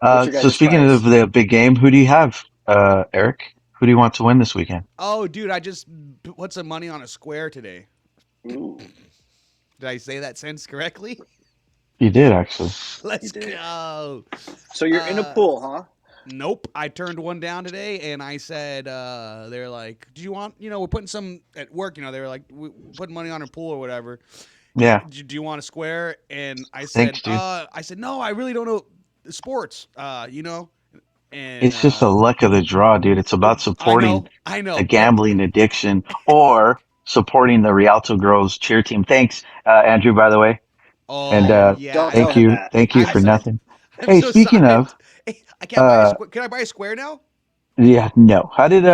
What's your So guys' speaking of price? the big game, who do you have, Eric? Who do you want to win this weekend? Oh, dude, I just put some money on a square today. Ooh, Did I say that sentence correctly? You did actually. you Let's did. go. So you're in a pool, huh? Nope. I turned one down today, and I said, they're like, do you want, we're putting some at work, they were like, we putting money on a pool or whatever. Yeah. Do you want a square? And Thanks, dude. I said, no, I really don't know sports, and, It's just the luck of the draw, dude. It's about I supporting know, I the know. gambling addiction or supporting the Rialto Girls cheer team. Thanks, Andrew, by the way. And Oh, yeah. Don't tell him that. thank you I'm for so, nothing. I'm Hey, so speaking sorry. of, Hey, I can't buy a uh, square. Can I buy a square now? yeah, no. How did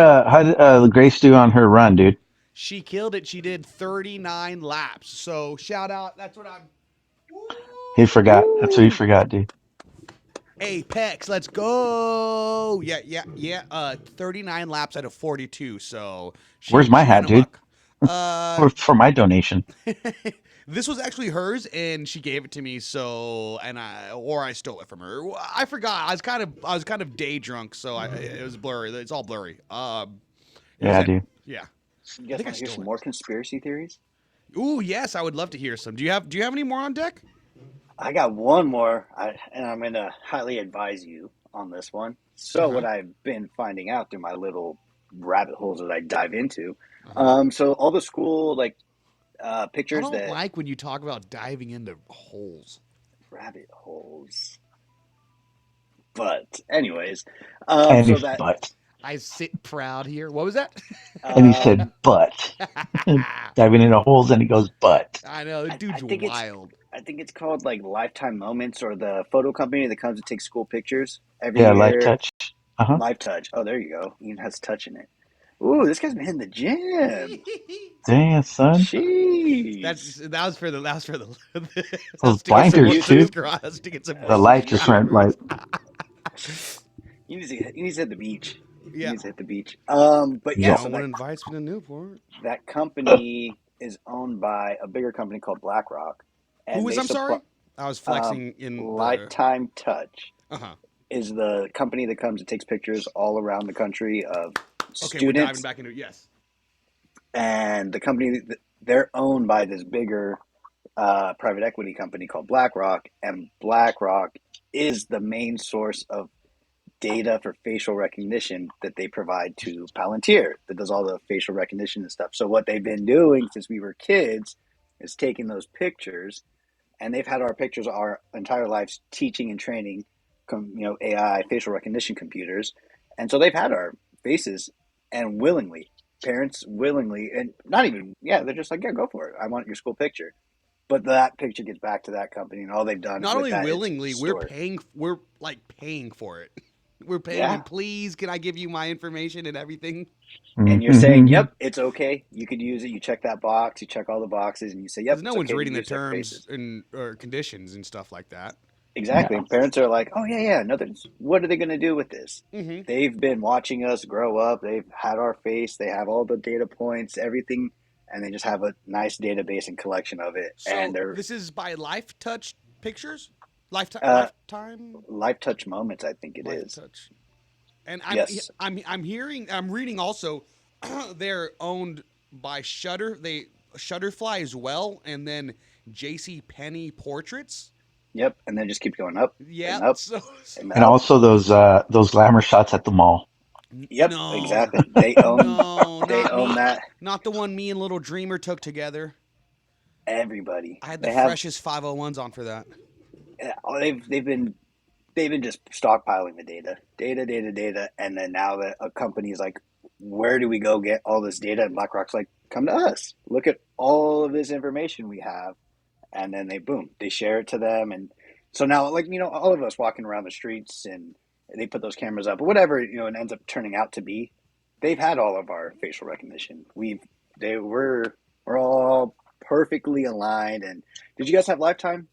Grace do on her run, dude? She killed it. She did 39 laps. So shout out. That's what I'm. He forgot. That's what he Woo! forgot, dude. Apex, let's go. Yeah. 39 laps out of 42. So Where's my she ran hat, dude? amok. Uh, For my donation. this was actually hers, and she gave it to me. So, I stole it from her. I forgot. I was kind of day drunk, so it was blurry. It's all blurry. It was Yeah, at dude. yeah. You I guys think I want to hear stole some it. more conspiracy theories? Ooh, yes, I would love to hear some. Do you have any more on deck? I got one more, and I'm going to highly advise you on this one. Uh So, huh. what I've been finding out through my little rabbit holes that I dive into, Uh huh. so all the school like I pictures don't that like when you talk about diving into holes. rabbit holes. But, anyways, And so he's that but. I sit proud here. What was that? And he um, said but. Diving into holes and he goes but. I know the I dude's think it's wild. I think it's called like Lifetime Moments or the photo company that comes to take school pictures every Yeah, year. Lifetouch. Uh-huh. Lifetouch. Oh, there you go. Even has touch in it. Ooh, this guy's been hitting the gym. Dang, son. Jeez. That was for the Those that's to get some more blinders, too. YouTube. subscribers. To get some more The light just went like, subscribers. He needs to hit the beach. He Yeah. needs to hit the beach. But yeah, yo. No so one invites me to Newport. that company is owned by a bigger company called BlackRock, Who and is? they I'm supply sorry. I was flexing in the. Lifetime Touch Uh huh. is the company that comes and takes pictures all around the country of Okay, we're diving students. back into it. Yes. and the company, they're owned by this bigger private equity company called BlackRock, and BlackRock is the main source of data for facial recognition that they provide to Palantir that does all the facial recognition and stuff. So what they've been doing since we were kids is taking those pictures, and they've had our pictures our entire lives teaching and training, AI facial recognition computers, and so they've had our faces, and willingly, parents willingly, and not even, they're just like, yeah, go for it. I want your school picture. But that picture gets back to that company, and all they've done Not with only that willingly, is we're store it. paying. We're like paying for it. We're paying. Yeah. Please, can I give you my information and everything? And you're saying, yep, it's okay. You could use it. You check that box. You check all the boxes, and you say, yep, Because it's no one's okay to reading the use their terms faces. and or conditions and stuff like that. Exactly. Yeah. And parents are like, oh, yeah. What are they going to do with this? Mm-hmm. They've been watching us grow up. They've had our face. They have all the data points, everything, and they just have a nice database and collection of it. So And they're this is by Lifetouch Pictures, Lifetime, Lifetouch moments, I think it is. Lifetouch. And Yes. I'm reading also, they're owned by Shutterfly as well, and then J.C. Penney Portraits. Yep. And then just keep going up Yeah. and up and And up. also those glamour shots at the mall. Yep. No. Exactly. They own. No, They not own me. that. Not the one me and Little Dreamer took together. Everybody. I had the They have. freshest 501s on for that. They've been just stockpiling the data, and then now that a company's like, where do we go get all this data? And BlackRock's like, come to us. Look at all of this information we have, and then they share it to them, and so now, like, all of us walking around the streets, and they put those cameras up, or whatever, it ends up turning out to be. They've had all of our facial recognition. We're all perfectly aligned. And did you guys have Lifetime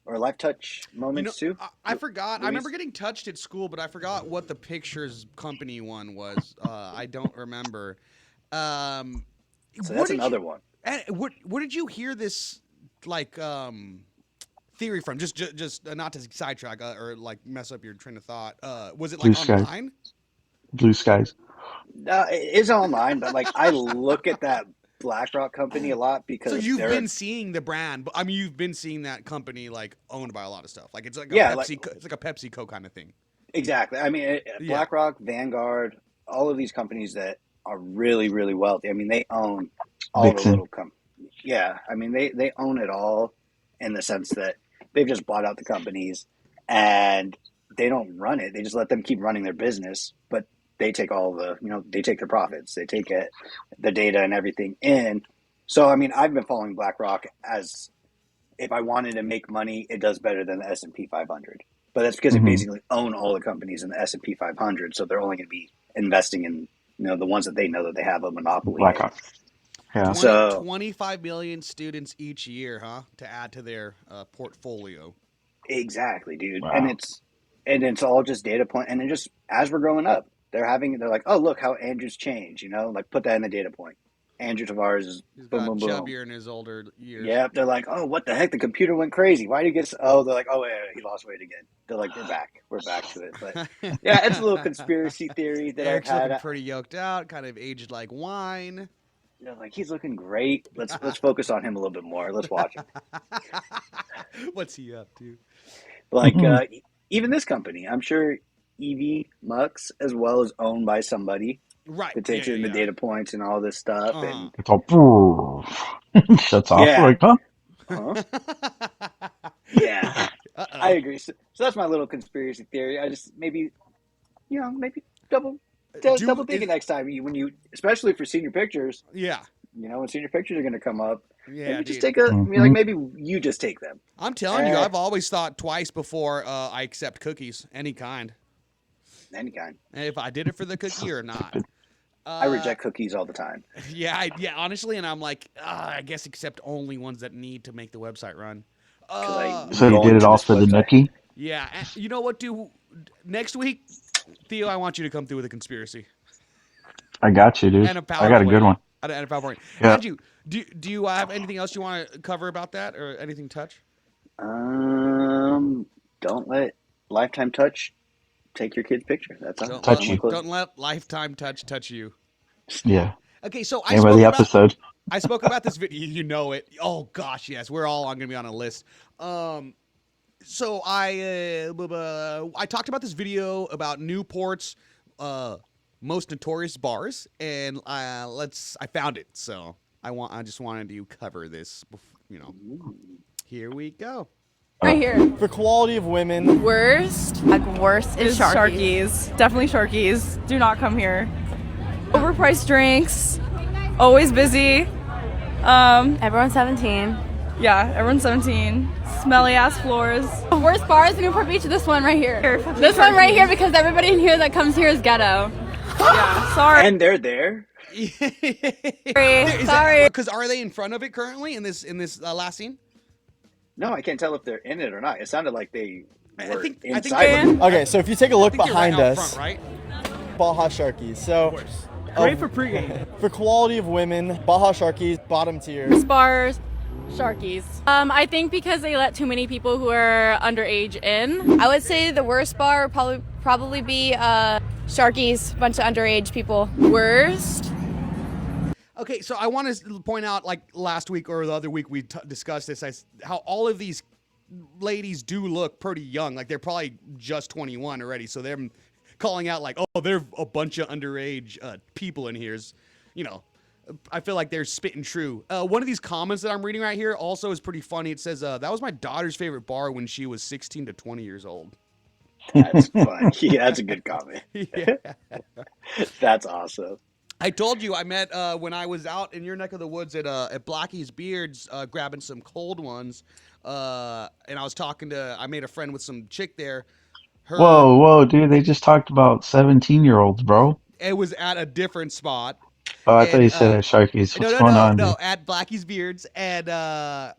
or Lifetouch moments too? I forgot. Luis? I remember getting touched at school, but I forgot what the pictures company one was. I don't remember. So that's another one. What did you hear this theory from? Just not to sidetrack or like mess up your train of thought. Was it like Blue skies. online? Blue skies. It's online, but like I look at that BlackRock company a lot because So you've been seeing the brand, but I mean you've been seeing that company like owned by a lot of stuff. Like it's like a Pepsi, it's like a PepsiCo kind of thing. Exactly. I mean, BlackRock, Vanguard, all of these companies that are really, really wealthy. I mean, they own all Vixen. the little companies. Yeah, I mean, they own it all in the sense that they've just bought out the companies and they don't run it. They just let them keep running their business, but they take all the, they take the profits. They take it, the data and everything in. So, I mean, I've been following BlackRock as if I wanted to make money, it does better than the S&P 500. But that's because they basically own all the companies in the S&P 500. So they're only going to be investing in, the ones that they know that they have a monopoly BlackRock. in. Yeah. 25 million students each year, huh? To add to their portfolio. Exactly, dude. Wow. And it's all just data point. And then just as we're growing up, they're like, oh, look how Andrew's changed, like put that in the data point. Andrew Tavares is boom, boom, boom. Chubbier in his older years. Yeah, they're like, oh, what the heck? The computer went crazy. Why did he get? Oh, they're like, oh, yeah, he lost weight again. They're like, we're back to it. But yeah, it's a little conspiracy theory that Eric's I've had. Looking pretty yoked out, kind of aged like wine. They're like, he's looking great. Let's focus on him a little bit more. Let's watch him. What's he up to? Like even this company, I'm sure EV Mux as well is owned by somebody. Right. That takes in the data points and all this stuff. And it's all shuts off. Yeah. Like, huh? Yeah. I agree. So that's my little conspiracy theory. I just maybe double think it next time especially for senior pictures. Yeah. When senior pictures are going to come up. Yeah, maybe just take maybe you just take them. I'm telling you, I've always thought twice before I accept cookies, any kind. Any kind. And if I did it for the cookie or not. I reject cookies all the time. Yeah, honestly, and I'm like, I guess accept only ones that need to make the website run. So you did it all for the nookie? Yeah, and you know what, dude? Next week, Theo, I want you to come through with a conspiracy. I got you, dude. And a PowerPoint. I got a good one. And a PowerPoint. Yeah. Andrew, do you have anything else you want to cover about that, or anything touch? Don't let Lifetime Touch take your kid's picture. That's all. Touch you. Don't let Lifetime touch you. Yeah. Okay, so Name of the episode. I spoke about this video. You know it. Oh gosh, yes, we're all going to be on a list. So I talked about this video about Newport's most notorious bars, and I found it. So I just wanted to cover this. Here we go. Right here. For quality of women. Worst. Like worst is Sharkies. Definitely Sharkies. Do not come here. Overpriced drinks. Always busy. Everyone's 17. Yeah, everyone's 17. Smelly ass floors. The worst bar is Newport Beach. This one right here. This one right here, because everybody in here that comes here is ghetto. Yeah, sorry. And they're there. Sorry. Because are they in front of it currently in this last scene? No, I can't tell if they're in it or not. It sounded like they were I think inside. Okay, so if you take a look behind right us, front, right? Baja Sharkies. So Great for pregame. For quality of women, Baja Sharkies, bottom tier. Bars, Sharkies. I think because they let too many people who are underage in. I would say the worst bar would probably be Sharkies, bunch of underage people. Worst. Okay, so I want to point out, like last week or the other week we discussed this, how all of these ladies do look pretty young. Like they're probably just 21 already. So they're calling out like, oh, they're a bunch of underage people in here. I feel like they're spitting true. One of these comments that I'm reading right here also is pretty funny. It says, that was my daughter's favorite bar when she was 16 to 20 years old. That's fun. Yeah, that's a good comment. Yeah. That's awesome. I told you I met when I was out in your neck of the woods at Blackie's Beards grabbing some cold ones. And I was I made a friend with some chick there. Whoa, dude. They just talked about 17-year-olds, bro. It was at a different spot. Oh, I thought you said at Sharkies. What's going on? No, at Blackie's Beards. And her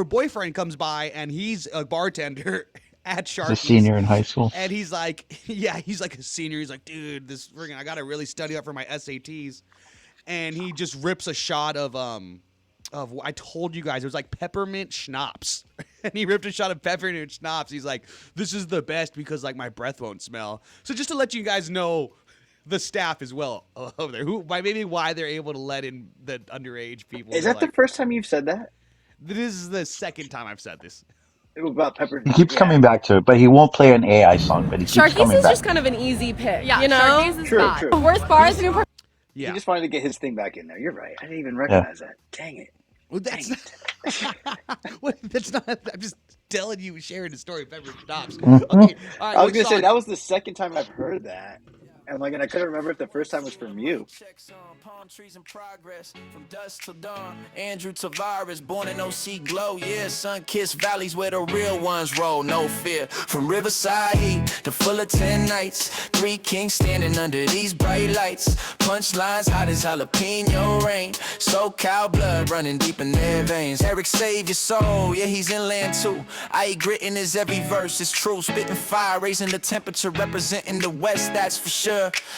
boyfriend comes by and he's a bartender at Sharkies. He's a senior in high school. And he's like, he's like a senior. He's like, dude, I got to really study up for my SATs. And he just rips a shot of I told you guys, it was like peppermint schnapps. And he ripped a shot of peppermint schnapps. He's like, this is the best because like my breath won't smell. So just to let you guys know, the staff as well over there, maybe why they're able to let in the underage people. Is that the first time you've said that? This is the second time I've said this. About pepper. He keeps coming back to it, but he won't play an AI song. But he keeps Sharkies coming is back. just kind of an easy pick. Yeah, you know? Sharkies is True. The worst bar is Newport. Yeah. He just wanted to get his thing back in there. You're right. I didn't even recognize that. Dang it. Well, that's not. I'm just telling you, sharing the story of peppermint schnapps. Okay, all right, I was gonna say that was the second time I've heard that. And I couldn't remember if the first time was from you. Palm trees in progress from dusk till dawn. Andrew Tavares, born in OC Glow, yeah. Sun-kissed valleys where the real ones roll, no fear. From Riverside Heat to Fullerton Nights, 3 kings standing under these bright lights. Punchlines hot as jalapeno rain. SoCal blood running deep in their veins. Eric save your soul, yeah, he's inland too. I eat grit in his every verse, it's true. Spitting fire, raising the temperature, representing the West, that's for sure.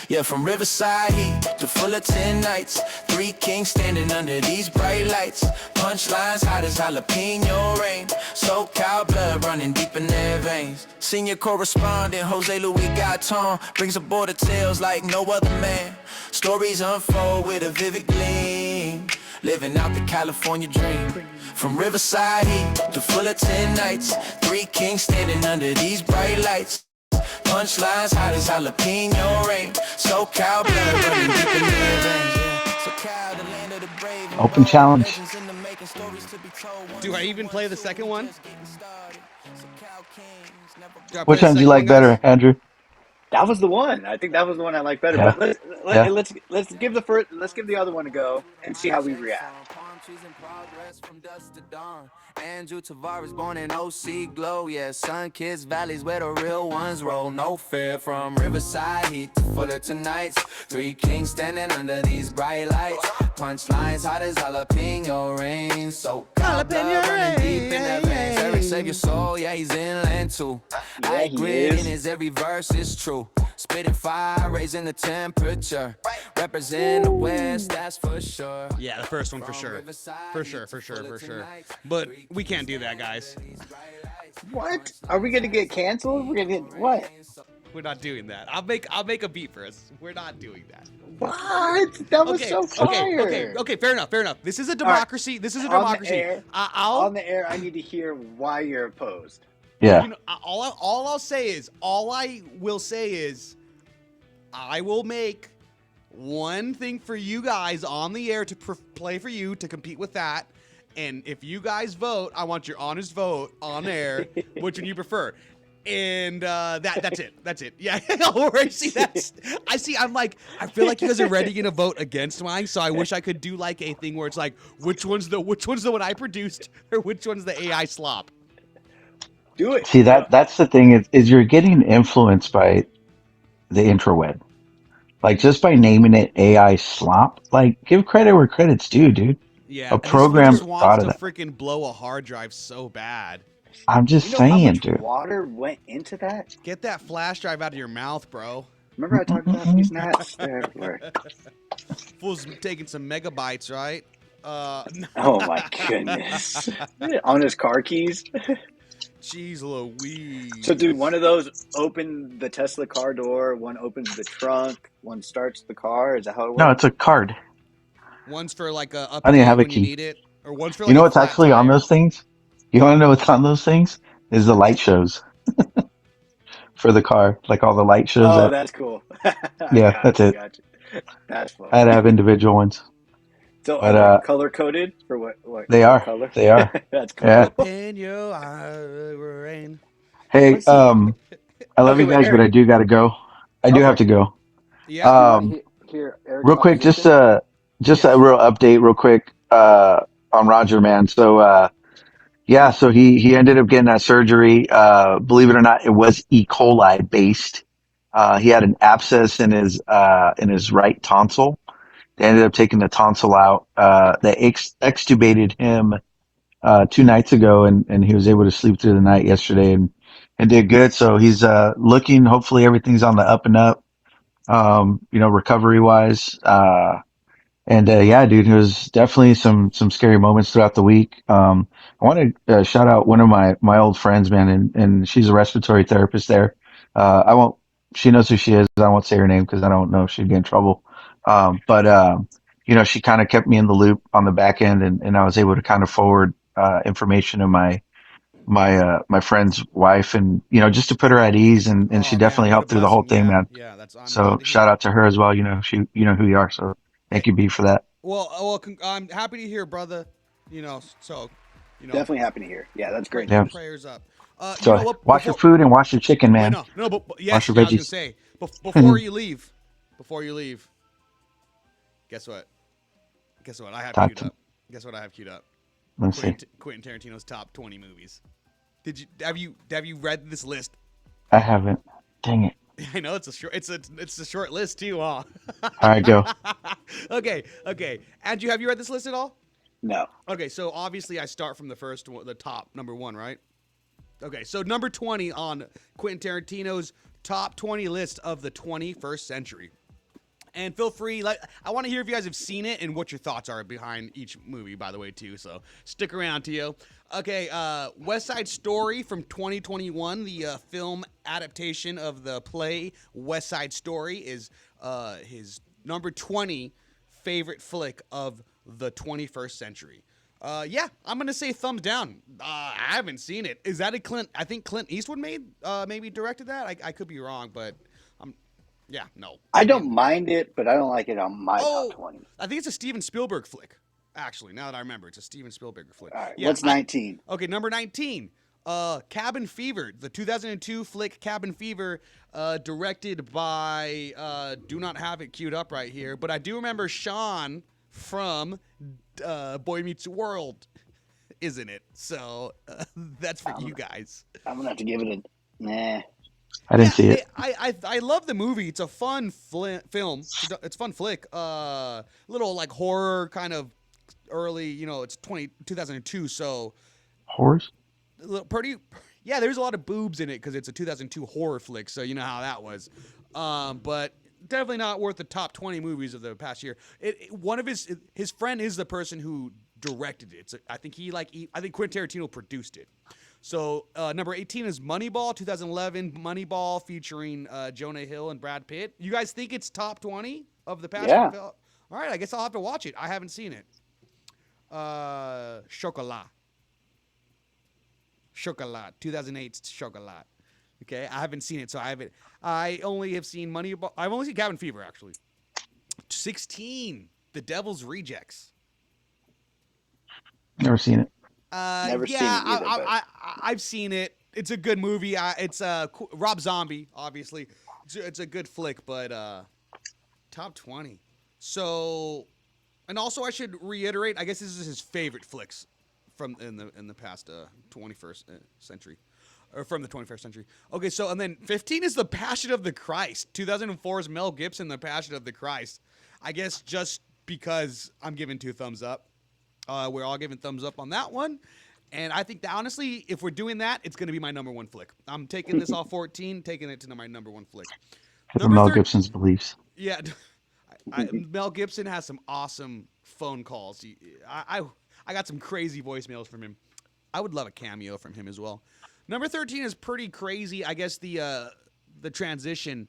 Yeah, from Riverside Heat to Fullerton Nights, 3 kings standing under these bright lights. Punchlines hot as jalapeno rain. SoCal blood running deep in their veins. Senior correspondent Jose Luis Gaton brings aboard the tales like no other man. Stories unfold with a vivid gleam, living out the California dream. From Riverside Heat to Fullerton Nights, 3 kings standing under these bright lights. Punchlines hot as jalapeno rain. SoCal blood running deep in their veins. SoCal, the land of the brave. Open challenge. Do I even play the second one? Which one do you like better, Andrew? That was the one. I think that was the one I like better. Yeah. But let's give the other one a go and see how we react. From dusk to dawn. Andrew Tavares, born in OC Glow, yeah. Sun-kissed valleys where the real ones roll, no fear. From Riverside Heat to Fullerton Nights, 3 kings standing under these bright lights. Punchlines hot as jalapeno rain. So jalapeno running deep in their veins. Eric save your soul, yeah, he's inland too. I grit in his every verse, it's true. Spitting fire, raising the temperature. Represent the West, that's for sure. Yeah, the first one for sure. For sure. But we can't do that, guys. What? Are we gonna get canceled? We're gonna get what? We're not doing that. I'll make a beat for us. We're not doing that. What? That was so fire. Okay. Fair enough. This is a All right. democracy. This is a On the democracy. air. I'll On the air, I need to hear why you're opposed. Yeah. You know, all I will say is, I will make one thing for you guys on the air to play for you to compete with that. And if you guys vote, I want your honest vote on air, which one you prefer. And that's it. That's it. Yeah. I feel like you guys are ready to vote against mine. So I wish I could do like a thing where it's like, which one's the one I produced, or which one's the AI slop. Do it. See, that's the thing is you're getting influenced by the intraweb. Like, just by naming it AI slop, like, give credit where credit's due, dude. Yeah, A program thought of that. freaking blow a hard drive so bad. I'm just You know how saying, much dude. water went into that? Get that flash drive out of your mouth, bro. Remember I talked about these nuts? They're everywhere. Fool's taking some megabytes, right? Oh my goodness. On his car keys. Jeez Louise. So, dude, one of those open the Tesla car door, one opens the trunk, one starts the car. Is that how it works? No, it's a card. One's for like a I didn't update have a when you key. need it, or one's for like You know a what's flat actually on tire. those things? You want to know what's on those things? Is the light shows for the car, like all the light shows. Oh, that's cool. Yeah, that's it. Gotcha. That's fun. I had to have individual ones. So, But, are they color coded for what they are. color? They are. That's cool. Yeah. Open your eyes, rain. Hey, Let's see. I love Okay, you wait, guys, Eric. but I do got to go. I do have to go. Yeah. Here, Eric's Real quick, just opposition. a real update, real quick, on Roger, man. So, yeah, so he ended up getting that surgery. Believe it or not, it was E. coli based. He had an abscess in his right tonsil. They ended up taking the tonsil out. They extubated him 2 nights ago, and he was able to sleep through the night yesterday and did good. So he's looking. Hopefully, everything's on the up and up. Recovery wise. Yeah, dude, it was definitely some scary moments throughout the week. I want to shout out one of my old friends, man, and she's a respiratory therapist there. I won't. She knows who she is. I won't say her name because I don't know if she'd get in trouble. She kind of kept me in the loop on the back end, and I was able to kind of forward information to my friend's wife, and just to put her at ease, and she definitely helped through the whole thing, man. Yeah, I'm So glad to hear shout out to her as well. You know who you are. So thank you, B, for that. Well, I'm happy to hear, brother. Definitely happy to hear. Yeah, that's great. Yeah. Prayers up. So you know what? wash your food and wash your chicken, man. No, but yes, Wash your I was gonna veggies. say before you leave, guess what? I have Talk queued to- up. Guess what I have queued up? Let's see. Quentin Tarantino's top 20 movies. Have you read this list? I haven't. Dang it. I know it's a short list too, huh? All right, go. Okay. Andrew, have you read this list at all? No. Okay, so obviously I start from the top, number 1, right? Okay, so number 20 on Quentin Tarantino's top 20 list of the 21st century. And feel free, I want to hear if you guys have seen it and what your thoughts are behind each movie, by the way, too. So stick around, Tio. Okay, West Side Story from 2021, the film adaptation of the play West Side Story, is his number 20 favorite flick of the 21st century. Yeah, I'm gonna say thumbs down. I haven't seen it. Is that I think Clint Eastwood maybe directed that. I could be wrong, but yeah, no. I don't mind it, but I don't like it on my top 20. I think it's a Steven Spielberg flick. Actually, now that I remember, it's a Steven Spielberg flick. All right, Yeah, what's 19? Okay, number 19. Cabin Fever, the 2002 flick Cabin Fever, directed by, do not have it queued up right here, but I do remember Sean from Boy Meets World is in it. So that's for you guys. I'm going to have to give it a nah. I didn't see it. I love the movie. It's a fun film. It's a fun flick. Little like horror kind of early, it's 2002, so Horrors? pretty. Yeah, there's a lot of boobs in it because it's a 2002 horror flick, so you know how that was. But definitely not worth the top 20 movies of the past year. One of his friend is the person who directed it. So I think Quentin Tarantino produced it. So number 18 is Moneyball, 2011 Moneyball featuring Jonah Hill and Brad Pitt. You guys think it's top 20 of the past? Yeah. All right, I guess I'll have to watch it. I haven't seen it. Chocolat. 2008 Chocolat. Okay, I haven't seen it, so I only have seen Moneyball. I've only seen Cabin Fever, actually. 16, The Devil's Rejects. Never seen it. Never seen it either, but I've seen it. It's a good movie. It's Rob Zombie, obviously. It's a good flick, but top 20. So, and also I should reiterate, I guess this is his favorite flicks from in the past 21st century. Or from the 21st century. Okay, so and then 15 is The Passion of the Christ. 2004 is Mel Gibson, The Passion of the Christ. I guess just because I'm giving 2 thumbs up. We're all giving thumbs up on that one. And I think that honestly, if we're doing that, it's going to be my number 1 flick. I'm taking this off 14, taking it to my number 1 flick. Mel Gibson's beliefs. Yeah. Mel Gibson has some awesome phone calls. I got some crazy voicemails from him. I would love a cameo from him as well. Number 13 is pretty crazy. I guess the transition,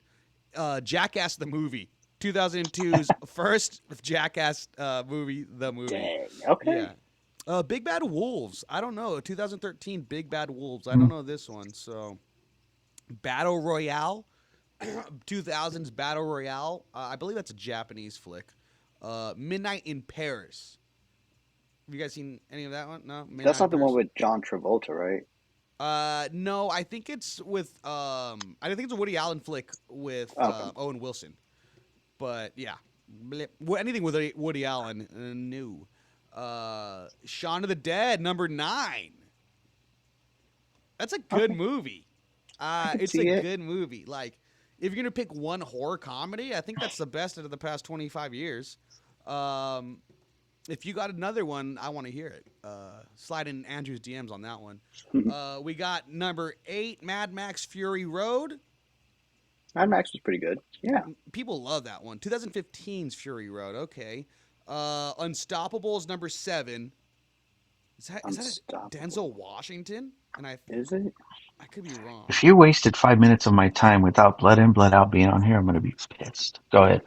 Jackass the movie, 2002's first Jackass movie, the movie. Dang. Okay. Yeah. Big Bad Wolves. I don't know. 2013 Big Bad Wolves. I don't know this one. So, Battle Royale, 2000's Battle Royale. I believe that's a Japanese flick. Midnight in Paris. Have you guys seen any of that one? No. Midnight That's not the in Paris? one with John Travolta, right? No, I think it's with I think it's a Woody Allen flick with Owen Wilson. But yeah, anything with Woody Allen, no. Shaun of the Dead, number 9. That's a good movie. It's a good movie. Like, if you're gonna pick one horror comedy, I think that's the best out of the past 25 years. If you got another one, I want to hear it. Slide in Andrew's DMs on that one. We got number 8, Mad Max Fury Road. Mad Max was pretty good. Yeah. People love that one. 2015's Fury Road. Okay. Unstoppable is number 7. Is that Denzel Washington? Is it? I could be wrong. If you wasted 5 minutes of my time without Blood In, Blood Out being on here, I'm going to be pissed. Go ahead.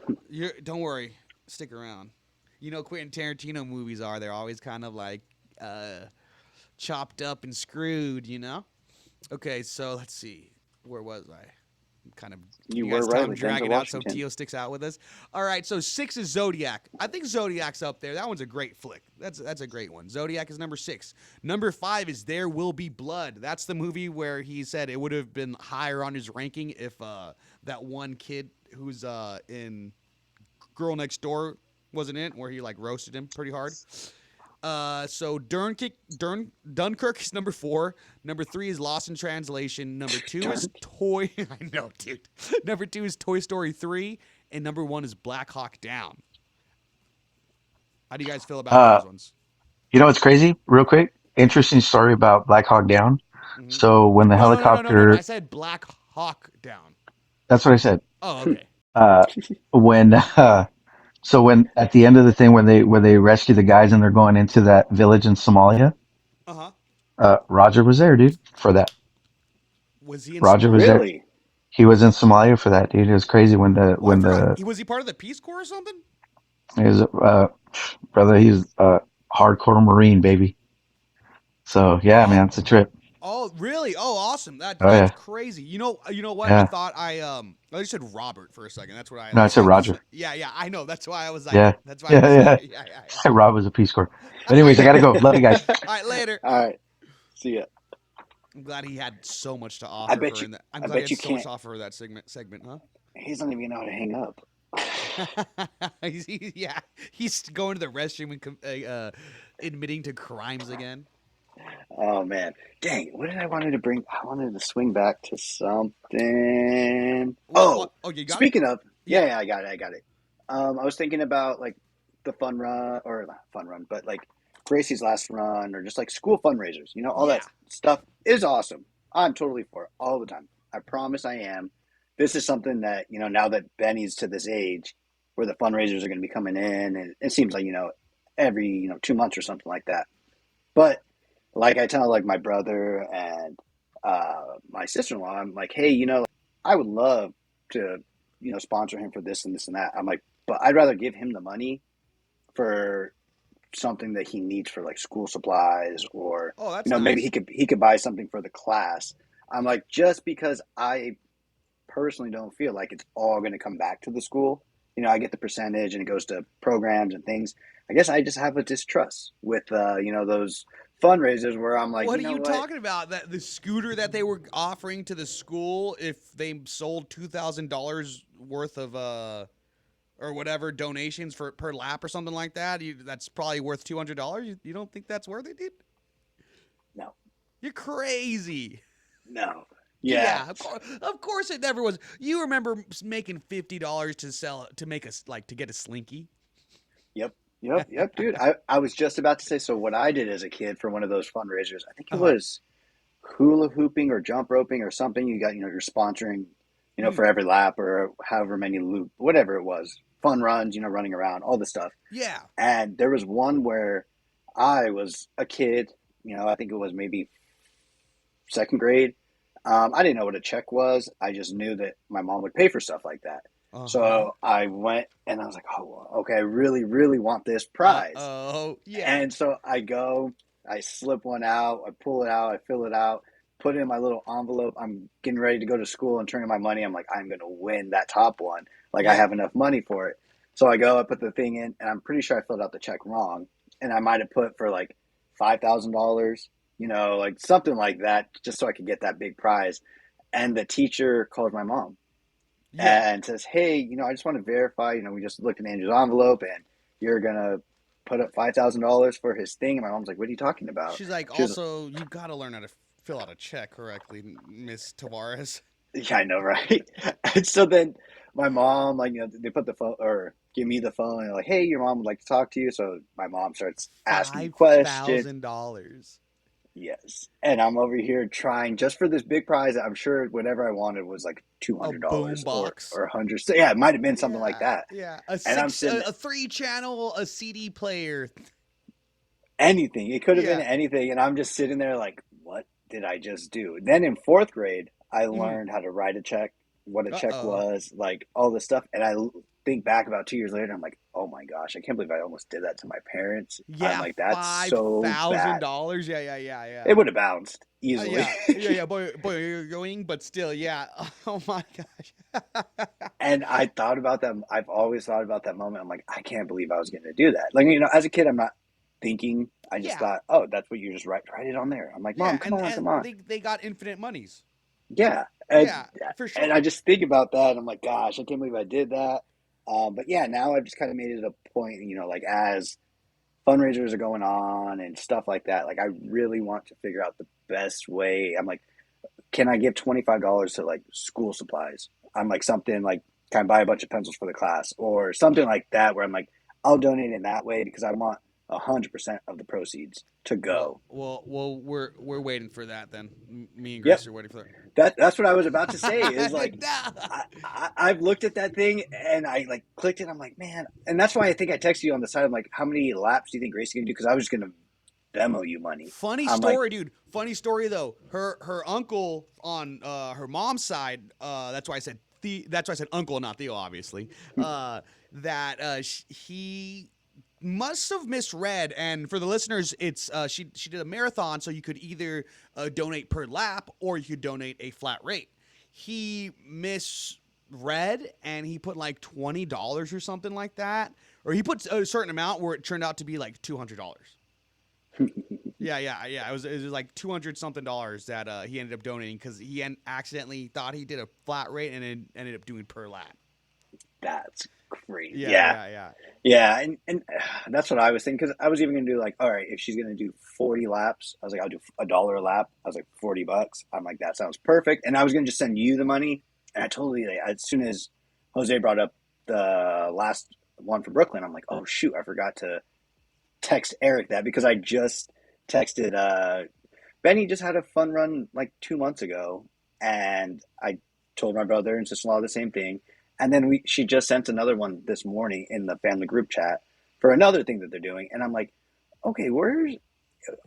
Don't worry. Stick around. You know, Quentin Tarantino movies they're always kind of like chopped up and screwed, you know? Okay, so let's see. Where was I? Kind of you guys were right with dragging Denzel out so Tio sticks out with us. All right, so 6 is Zodiac. I think Zodiac's up there. That one's a great flick. That's a great one. Zodiac is number 6. Number 5 is There Will Be Blood. That's the movie where he said it would have been higher on his ranking if that one kid who's in Girl Next Door wasn't it, where he like roasted him pretty hard. So Dunkirk is number 4. Number 3 is Lost in Translation. Number 2 is Toy. I know, dude. Number 2 is Toy Story 3, and number 1 is Black Hawk Down. How do you guys feel about those ones? You know what's crazy? Real quick, interesting story about Black Hawk Down. Mm-hmm. So when the helicopter, no, I said Black Hawk Down. That's what I said. Oh, okay. So when at the end of the thing when they rescue the guys and they're going into that village in Somalia, Roger was there, dude, for that. Was he in Roger Somalia? was really? there. He was in Somalia for that, dude. It was crazy when was he part of the Peace Corps or something? He was brother. He's a hardcore Marine, baby. So yeah, man, it's a trip. Oh, really? Oh, awesome. That's crazy. You know what? Yeah. I thought I said Robert for a second. That's what I No, I said Roger. Yeah, I know. That's why I was like that's why yeah. Rob was a Peace Corps. But anyways, I gotta go. Love you guys. All right, later. All right. See ya. I'm glad he had so much to offer. I bet you much to offer for that segment, huh? He's not even know how to hang up. He's going to the restroom and admitting to crimes again. Oh man, dang! What did I wanted to bring? I wanted to swing back to something. You got speaking it? of, yeah, I got it. I was thinking about like the fun run, or not fun run, but like Gracie's last run, or just like school fundraisers. You know, all that stuff is awesome. I'm totally for it all the time. I promise I am. This is something that, you know, now that Benny's to this age where the fundraisers are going to be coming in, and it seems like, you know, every, 2 months or something like that. But the like I tell like my brother and my sister-in-law, I'm like, hey, I would love to, sponsor him for this and this and that. I'm like, but I'd rather give him the money for something that he needs for like school supplies, or Oh, that's maybe nice. he could buy something for the class. I'm like, just because I personally don't feel like it's all going to come back to the school. I get the percentage and it goes to programs and things. I guess I just have a distrust with those fundraisers where I'm like, What you are know you what? talking about? That the scooter that they were offering to the school if they sold $2,000 worth of or whatever donations for per lap or something like that. That's probably worth $200. You don't think that's worth it, dude? No, You're crazy. no, yeah, Yeah, of course it never was. You remember making $50 to get a slinky? yep, dude. I was just about to say. So what I did as a kid for one of those fundraisers, I think it Uh-huh. was hula hooping or jump roping or something. You got, you're sponsoring, Mm, for every lap or however many loop, whatever it was, fun runs, running around, all this stuff. yeah. And there was one where I was a kid, I think it was maybe second grade. I didn't know what a check was. I just knew that my mom would pay for stuff like that. Uh-huh. So I went and I was like, oh, well, okay, I really, really want this prize. Uh-oh. Yeah. And so I go, I slip one out, I pull it out, I fill it out, put it in my little envelope. I'm getting ready to go to school and turn in my money. I'm like, I'm going to win that top one. Like, I Yeah. have enough money for it. So I go, I put the thing in, and I'm pretty sure I filled out the check wrong. And I might have put for like $5,000, like something like that, just so I could get that big prize. And the teacher called my mom Yeah. and says, hey, I just want to verify, we just looked at Andrew's envelope and you're going to put up $5,000 for his thing. And my mom's like, what are you talking about? She's like, She was, also, you got to learn how to fill out a check correctly, Miss Tavares. yeah, I know, right? And so then my mom, like, they put the phone or give me the phone and like, hey, your mom would like to talk to you. So my mom starts asking me questions. $5,000. Yes. And I'm over here trying just for this big prize. I'm sure whatever I wanted was like A boom $200 box. or 100. So yeah, it might have been something like Yeah. that. Yeah. And I'm sitting, A 3-channel, a CD player. anything. It could have been Yeah. anything. And I'm just sitting there like, what did I just do? Then in fourth grade, I Mm-hmm. learned how to write a check, what a check Uh-oh. was, like all this stuff. And I think back about 2 years later, and I'm like, oh my gosh, I can't believe I almost did that to my parents. I'm Yeah, like, that's so bad. $5,000. Yeah. It would have bounced easily. Yeah. Boy, you're going, but still, yeah. Oh my gosh. And I thought about that. I've always thought about that moment. I'm like, I can't believe I was going to do that. Like, as a kid, I'm not thinking. I just Yeah, thought, oh, that's what you just write it on there. I'm like, Mom, yeah, come on, come and on. they got infinite monies. Yeah. Yeah, for And I sure. just think about that. And I'm like, gosh, I can't believe I did that. But yeah, now I've just kind of made it a point, like as fundraisers are going on and stuff like that, like I really want to figure out the best way. I'm like, can I give $25 to like school supplies? I'm like something like, can I buy a bunch of pencils for the class or something like that where I'm like, I'll donate in that way because I want 100% of the proceeds to go. We're waiting for that then. Me and Yep. Grace are waiting for That's what I was about to say is like, that. I've looked at that thing and I like clicked it. I'm like, man. And that's why I think I texted you on the side. I'm like, how many laps do you think Gracie can do? Because I was just going to Venmo you money. Funny I'm like, story, dude. Funny story though. Her uncle on her mom's side. That's why I said that's why I said uncle, not Theo, obviously. He must have misread. And for the listeners, it's she did a marathon, so you could either donate per lap or you could donate a flat rate. He misread and he put like $20 or something like that, or he put a certain amount where it turned out to be like $200. Yeah. It was like 200 something dollars that he ended up donating because he accidentally thought he did a flat rate and it ended up doing per lap. that's crazy. Yeah. And that's what I was thinking because I was even going to do like, all right, if she's going to do 40 laps, I was like, I'll do $1 a lap. I was like, $40. I'm like, that sounds perfect. And I was going to just send you the money. And I totally, as soon as Jose brought up the last one for Brooklyn, I'm like, oh shoot, I forgot to text Eric that because I just texted Benny just had a fun run like 2 months ago, and I told my brother and sister-in-law the same thing. And then she just sent another one this morning in the family group chat for another thing that they're doing, and I'm like, okay,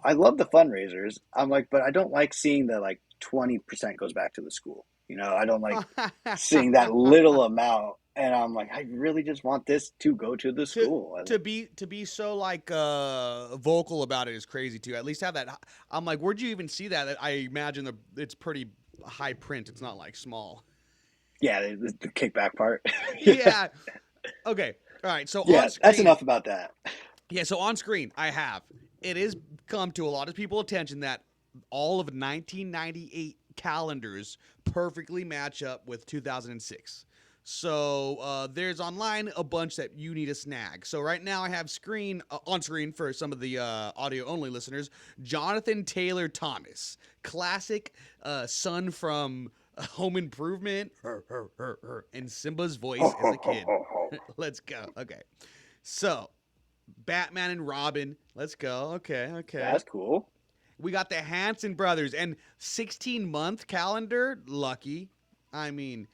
I love the fundraisers. I'm like, but I don't like seeing the like 20% goes back to the school. I don't like seeing that little amount. And I'm like, I really just want this to go to the school. To be so like vocal about it is crazy too. At least have that. I'm like, where'd you even see that? I imagine it's pretty high print. It's not like small. Yeah, the kickback part. Yeah. Okay. All right. So yeah, on screen, that's enough about that. Yeah. So on screen, it has come to a lot of people's attention that all of 1998 calendars perfectly match up with 2006. So there's online a bunch that you need to snag. So right now I have on screen for some of the audio only listeners, Jonathan Taylor Thomas, classic son from Home Improvement, and Simba's voice as a kid. Let's go. Okay. So Batman and Robin. Let's go. Okay. That's cool. We got the Hanson brothers and 16-month calendar. Lucky. I mean,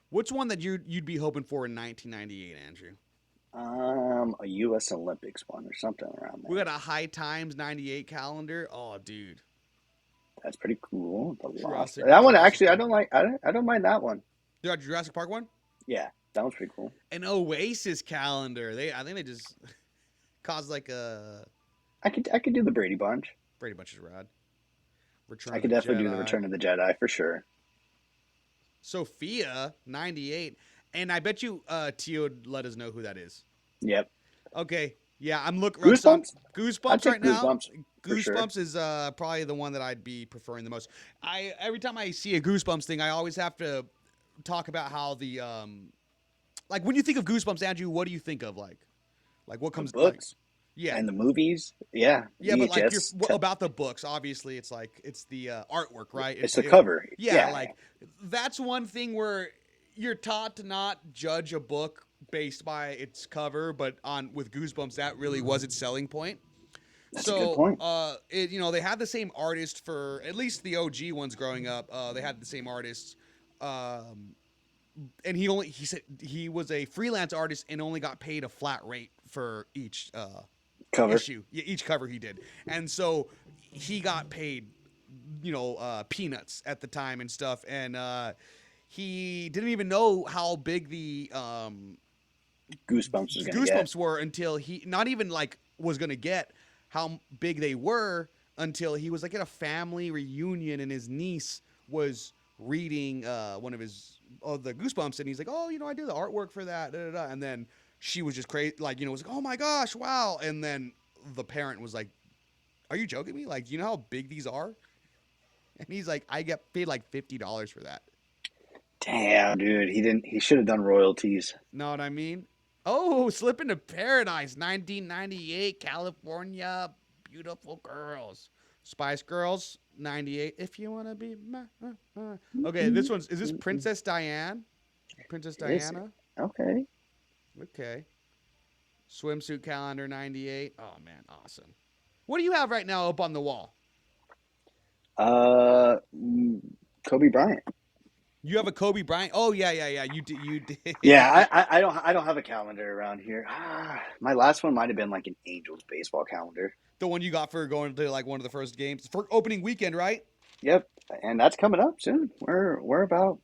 what's one that you'd be hoping for in 1998, Andrew? A U.S. Olympics one or something around there. We got a High Times 98 calendar. Oh, dude. That's pretty cool. Jurassic, that one actually, I don't mind that one. The Jurassic Park one? Yeah, that one's pretty cool. An Oasis calendar. I think they just caused like a. I could do the Brady Bunch. Brady Bunch is rad. I could definitely do the Return of the Jedi for sure. Sophia 98, and I bet you Tio would let us know who that is. Yep. Okay. Yeah, I'm looking. Goosebumps. Goosebumps right now. Goosebumps sure. Is probably the one that I'd be preferring the most. Every time I see a Goosebumps thing, I always have to talk about how the like when you think of Goosebumps, Andrew, what do you think of like what comes the books? Like, yeah, and the movies. Yeah, yeah, but like about the books, obviously, it's the artwork, right? It's the cover. Yeah, like that's one thing where you're taught to not judge a book based by its cover, but with Goosebumps, that really was its selling point. That's a good point. They had the same artist for at least the OG ones growing up. They had the same artists, and he said he was a freelance artist and only got paid a flat rate for each cover issue. Yeah, each cover he did, and so he got paid, peanuts at the time and stuff, and he didn't even know how big the Goosebumps were until he not even was gonna get how big they were until he was at a family reunion and his niece was reading one of the Goosebumps and he's like, oh, I do the artwork for that, and then she was just crazy, was like, oh my gosh, wow, and then the parent was like, are you joking me? Do you know how big these are? And he's like, I get paid $50 for that. Damn, dude, he should have done royalties. Know what I mean? Oh, Slip into Paradise, 1998, California, beautiful girls. Spice Girls, 98, if you want to be Okay, is this Princess Diane? Princess Diana? Okay. Okay. Swimsuit calendar, 98. Oh, man, awesome. What do you have right now up on the wall? Kobe Bryant. You have a Kobe Bryant? Oh, yeah. You did. Yeah, I don't have a calendar around here. My last one might have been an Angels baseball calendar. The one you got for going to one of the first games for opening weekend, right? Yep, and that's coming up soon. We're about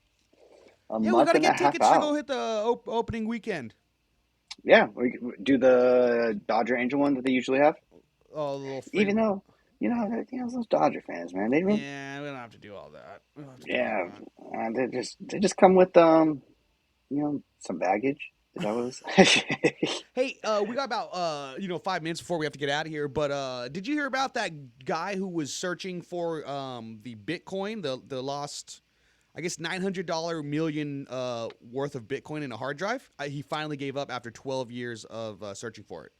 a month and a half out. Yeah, we got to get tickets to go hit the opening weekend. Yeah, we do the Dodger Angel one that they usually have. Oh, a little free. Even though those Dodger fans, man, we don't have to do all that. They just come with some baggage. Is that what it is? Hey, we got about 5 minutes before we have to get out of here. But did you hear about that guy who was searching for the Bitcoin, the lost, I guess $900 million worth of Bitcoin in a hard drive? He finally gave up after 12 years of searching for it.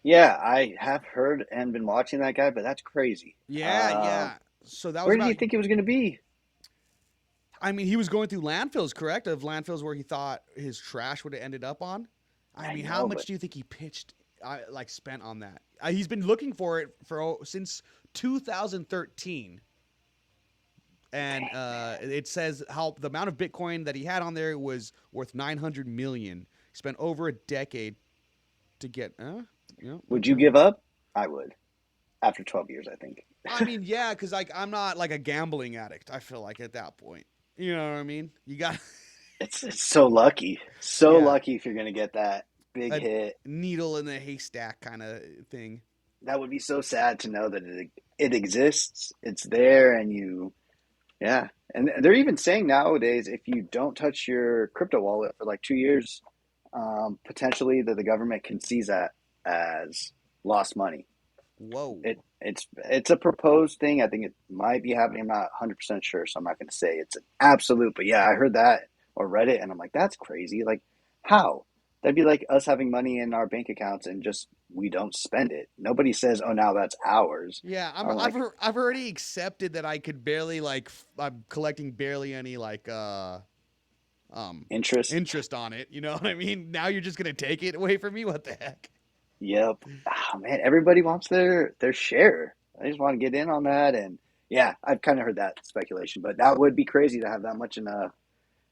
Yeah, I have heard and been watching that guy, but that's crazy. Yeah. So that was where did you think it was going to be? I mean, he was going through landfills, correct? Of landfills where he thought his trash would have ended up on. I mean, how much do you think he pitched, spent on that? He's been looking for it since 2013. And it says how the amount of Bitcoin that he had on there was worth $900 million. He spent over a decade to get. Would you give up? I would. after 12 years, I think. I mean, yeah, because like I'm not like a gambling addict. I feel like at that point, you know what I mean. You got It's so lucky, so yeah, lucky if you're gonna get that big a hit. needle in the haystack kind of thing. That would be so sad to know that it exists. It's there, and yeah. And they're even saying nowadays, if you don't touch your crypto wallet for like 2 years, potentially that the government can seize that as lost money. Whoa. It's a proposed thing. I think it might be happening. I'm not 100% sure, so I'm not going to say it's an absolute. But yeah, I heard that or read it, and I'm like, that's crazy. Like, how? That'd be like us having money in our bank accounts and just we don't spend it. Nobody says, "Oh, now that's ours." Yeah, I've already accepted that I could barely I'm collecting barely any interest on it. You know what I mean? Now you're just gonna take it away from me? What the heck? Yep. Oh man, everybody wants their share. I just want to get in on that, and yeah, I've kind of heard that speculation, but that would be crazy to have that much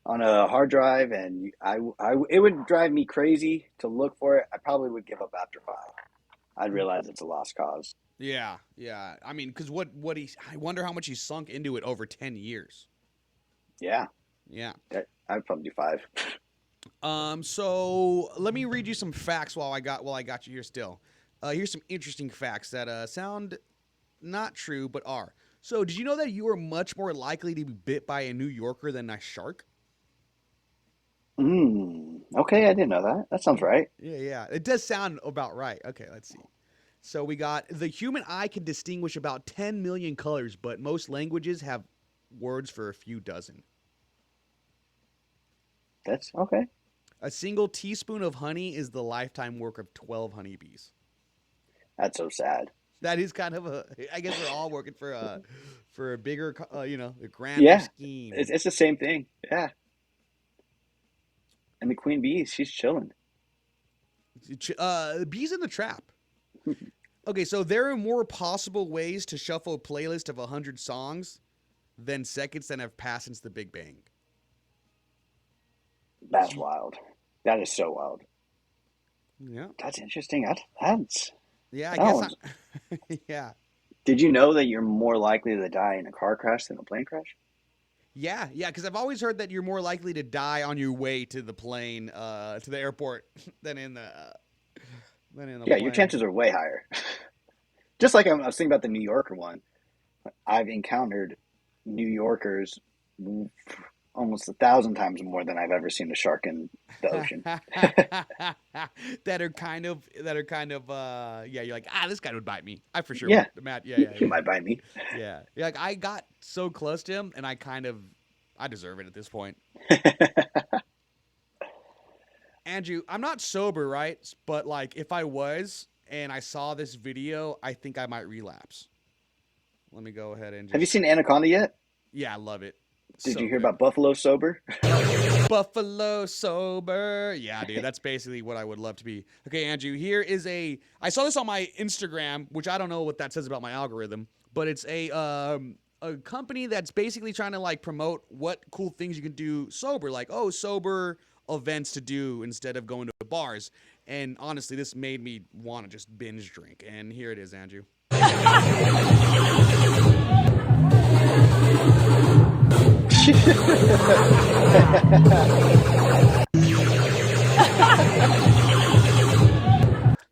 on a hard drive, and it would drive me crazy to look for it. I probably would give up after 5. I'd realize it's a lost cause. Yeah. I mean, because I wonder how much he sunk into it over 10 years. Yeah. Yeah. I'd probably do 5. So let me read you some facts while I got you here still. Here's some interesting facts that sound not true but are. So did you know that you are much more likely to be bit by a New Yorker than a shark? Okay, I didn't know that. That sounds right. Yeah. It does sound about right. Okay, let's see. So we got the human eye can distinguish about 10 million colors, but most languages have words for a few dozen. That's okay. A single teaspoon of honey is the lifetime work of 12 honeybees. That's so sad. That is kind of I guess we're all working for a bigger, a grander scheme. It's the same thing. Yeah. And the queen bee, she's chilling. Bees in the trap. Okay, so there are more possible ways to shuffle a playlist of 100 songs than seconds that have passed since the Big Bang. That's wild. That is so wild. Yeah. That's interesting. That's yeah, I that guess. Yeah. Did you know that you're more likely to die in a car crash than a plane crash? Yeah, because I've always heard that you're more likely to die on your way to the plane, to the airport, than in the Yeah, plane. your chances are way higher. Just like I was thinking about the New Yorker one. I've encountered New Yorkers almost 1,000 times more than I've ever seen a shark in the ocean. that are kind of you're like, this guy would bite me. I for sure Yeah. would. Matt, yeah. He might bite me. Yeah. You're like, I got so close to him and I deserve it at this point. Andrew, I'm not sober, right? But like if I was and I saw this video, I think I might relapse. Let me go ahead and Have you seen Anaconda yet? Yeah, I love it. Did you hear about Buffalo Sober? Buffalo Sober. Yeah, dude, that's basically what I would love to be. Okay, Andrew, here is I saw this on my Instagram, which I don't know what that says about my algorithm, but it's a company that's basically trying to like promote what cool things you can do sober, like sober events to do instead of going to bars. And honestly, this made me want to just binge drink. And here it is, Andrew.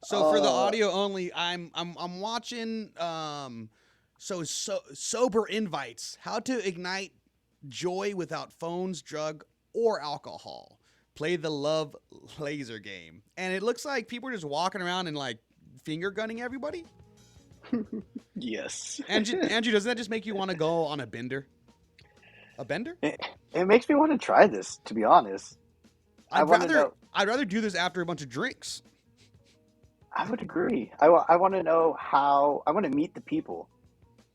So for the audio only, I'm watching sober invites, how to ignite joy without phones, drug, or alcohol. Play the love laser game. And it looks like people are just walking around and like finger gunning everybody. Yes. Andrew, doesn't that just make you want to go on a bender? A bender? It makes me want to try this, to be honest. I'd rather do this after a bunch of drinks. I would agree. I want to know how. I want to meet the people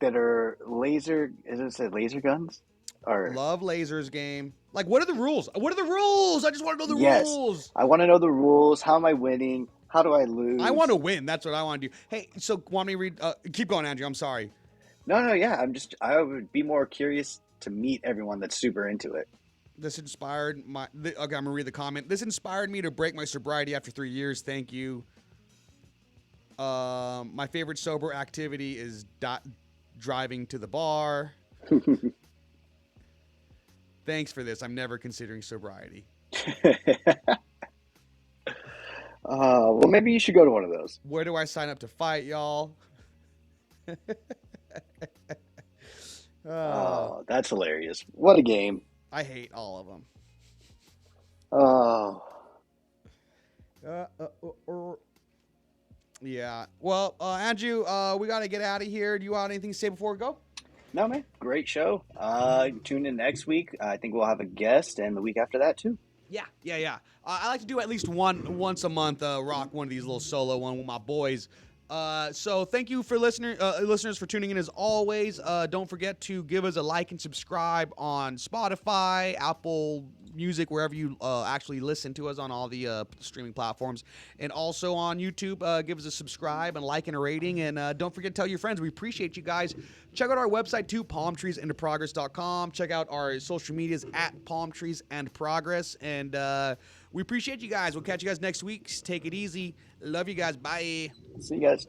that are laser. Is it say laser guns? Or love lasers game. Like, what are the rules? What are the rules? I just want to know the rules. I want to know the rules. How am I winning? How do I lose? I want to win. That's what I want to do. Hey, so want me to read? Keep going, Andrew. I'm sorry. No, yeah. I would be more curious to meet everyone that's super into it. This inspired okay, I'm gonna read the comment. This inspired me to break my sobriety after 3 years. Thank you. My favorite sober activity is driving to the bar. Thanks for this. I'm never considering sobriety. Well, maybe you should go to one of those. Where do I sign up to fight, y'all? Oh, that's hilarious. What a game. I hate all of them. Oh. Yeah. Well, Andrew, we got to get out of here. Do you want anything to say before we go? No, man. Great show. Tune in next week. I think we'll have a guest, and the week after that, too. Yeah. I like to do at least once a month, rock one of these little solo one with my boys. So thank you for listeners for tuning in as always. Don't forget to give us a like and subscribe on Spotify, Apple Music, wherever you actually listen to us on all the streaming platforms, and also on YouTube. Give us a subscribe and like and a rating, and don't forget to tell your friends. We appreciate you guys. Check out our website too, palmtreesandprogress.com. Check out our social medias at palmtreesandprogress, and we appreciate you guys. We'll catch you guys next week. Take it easy. Love you guys. Bye. See you guys.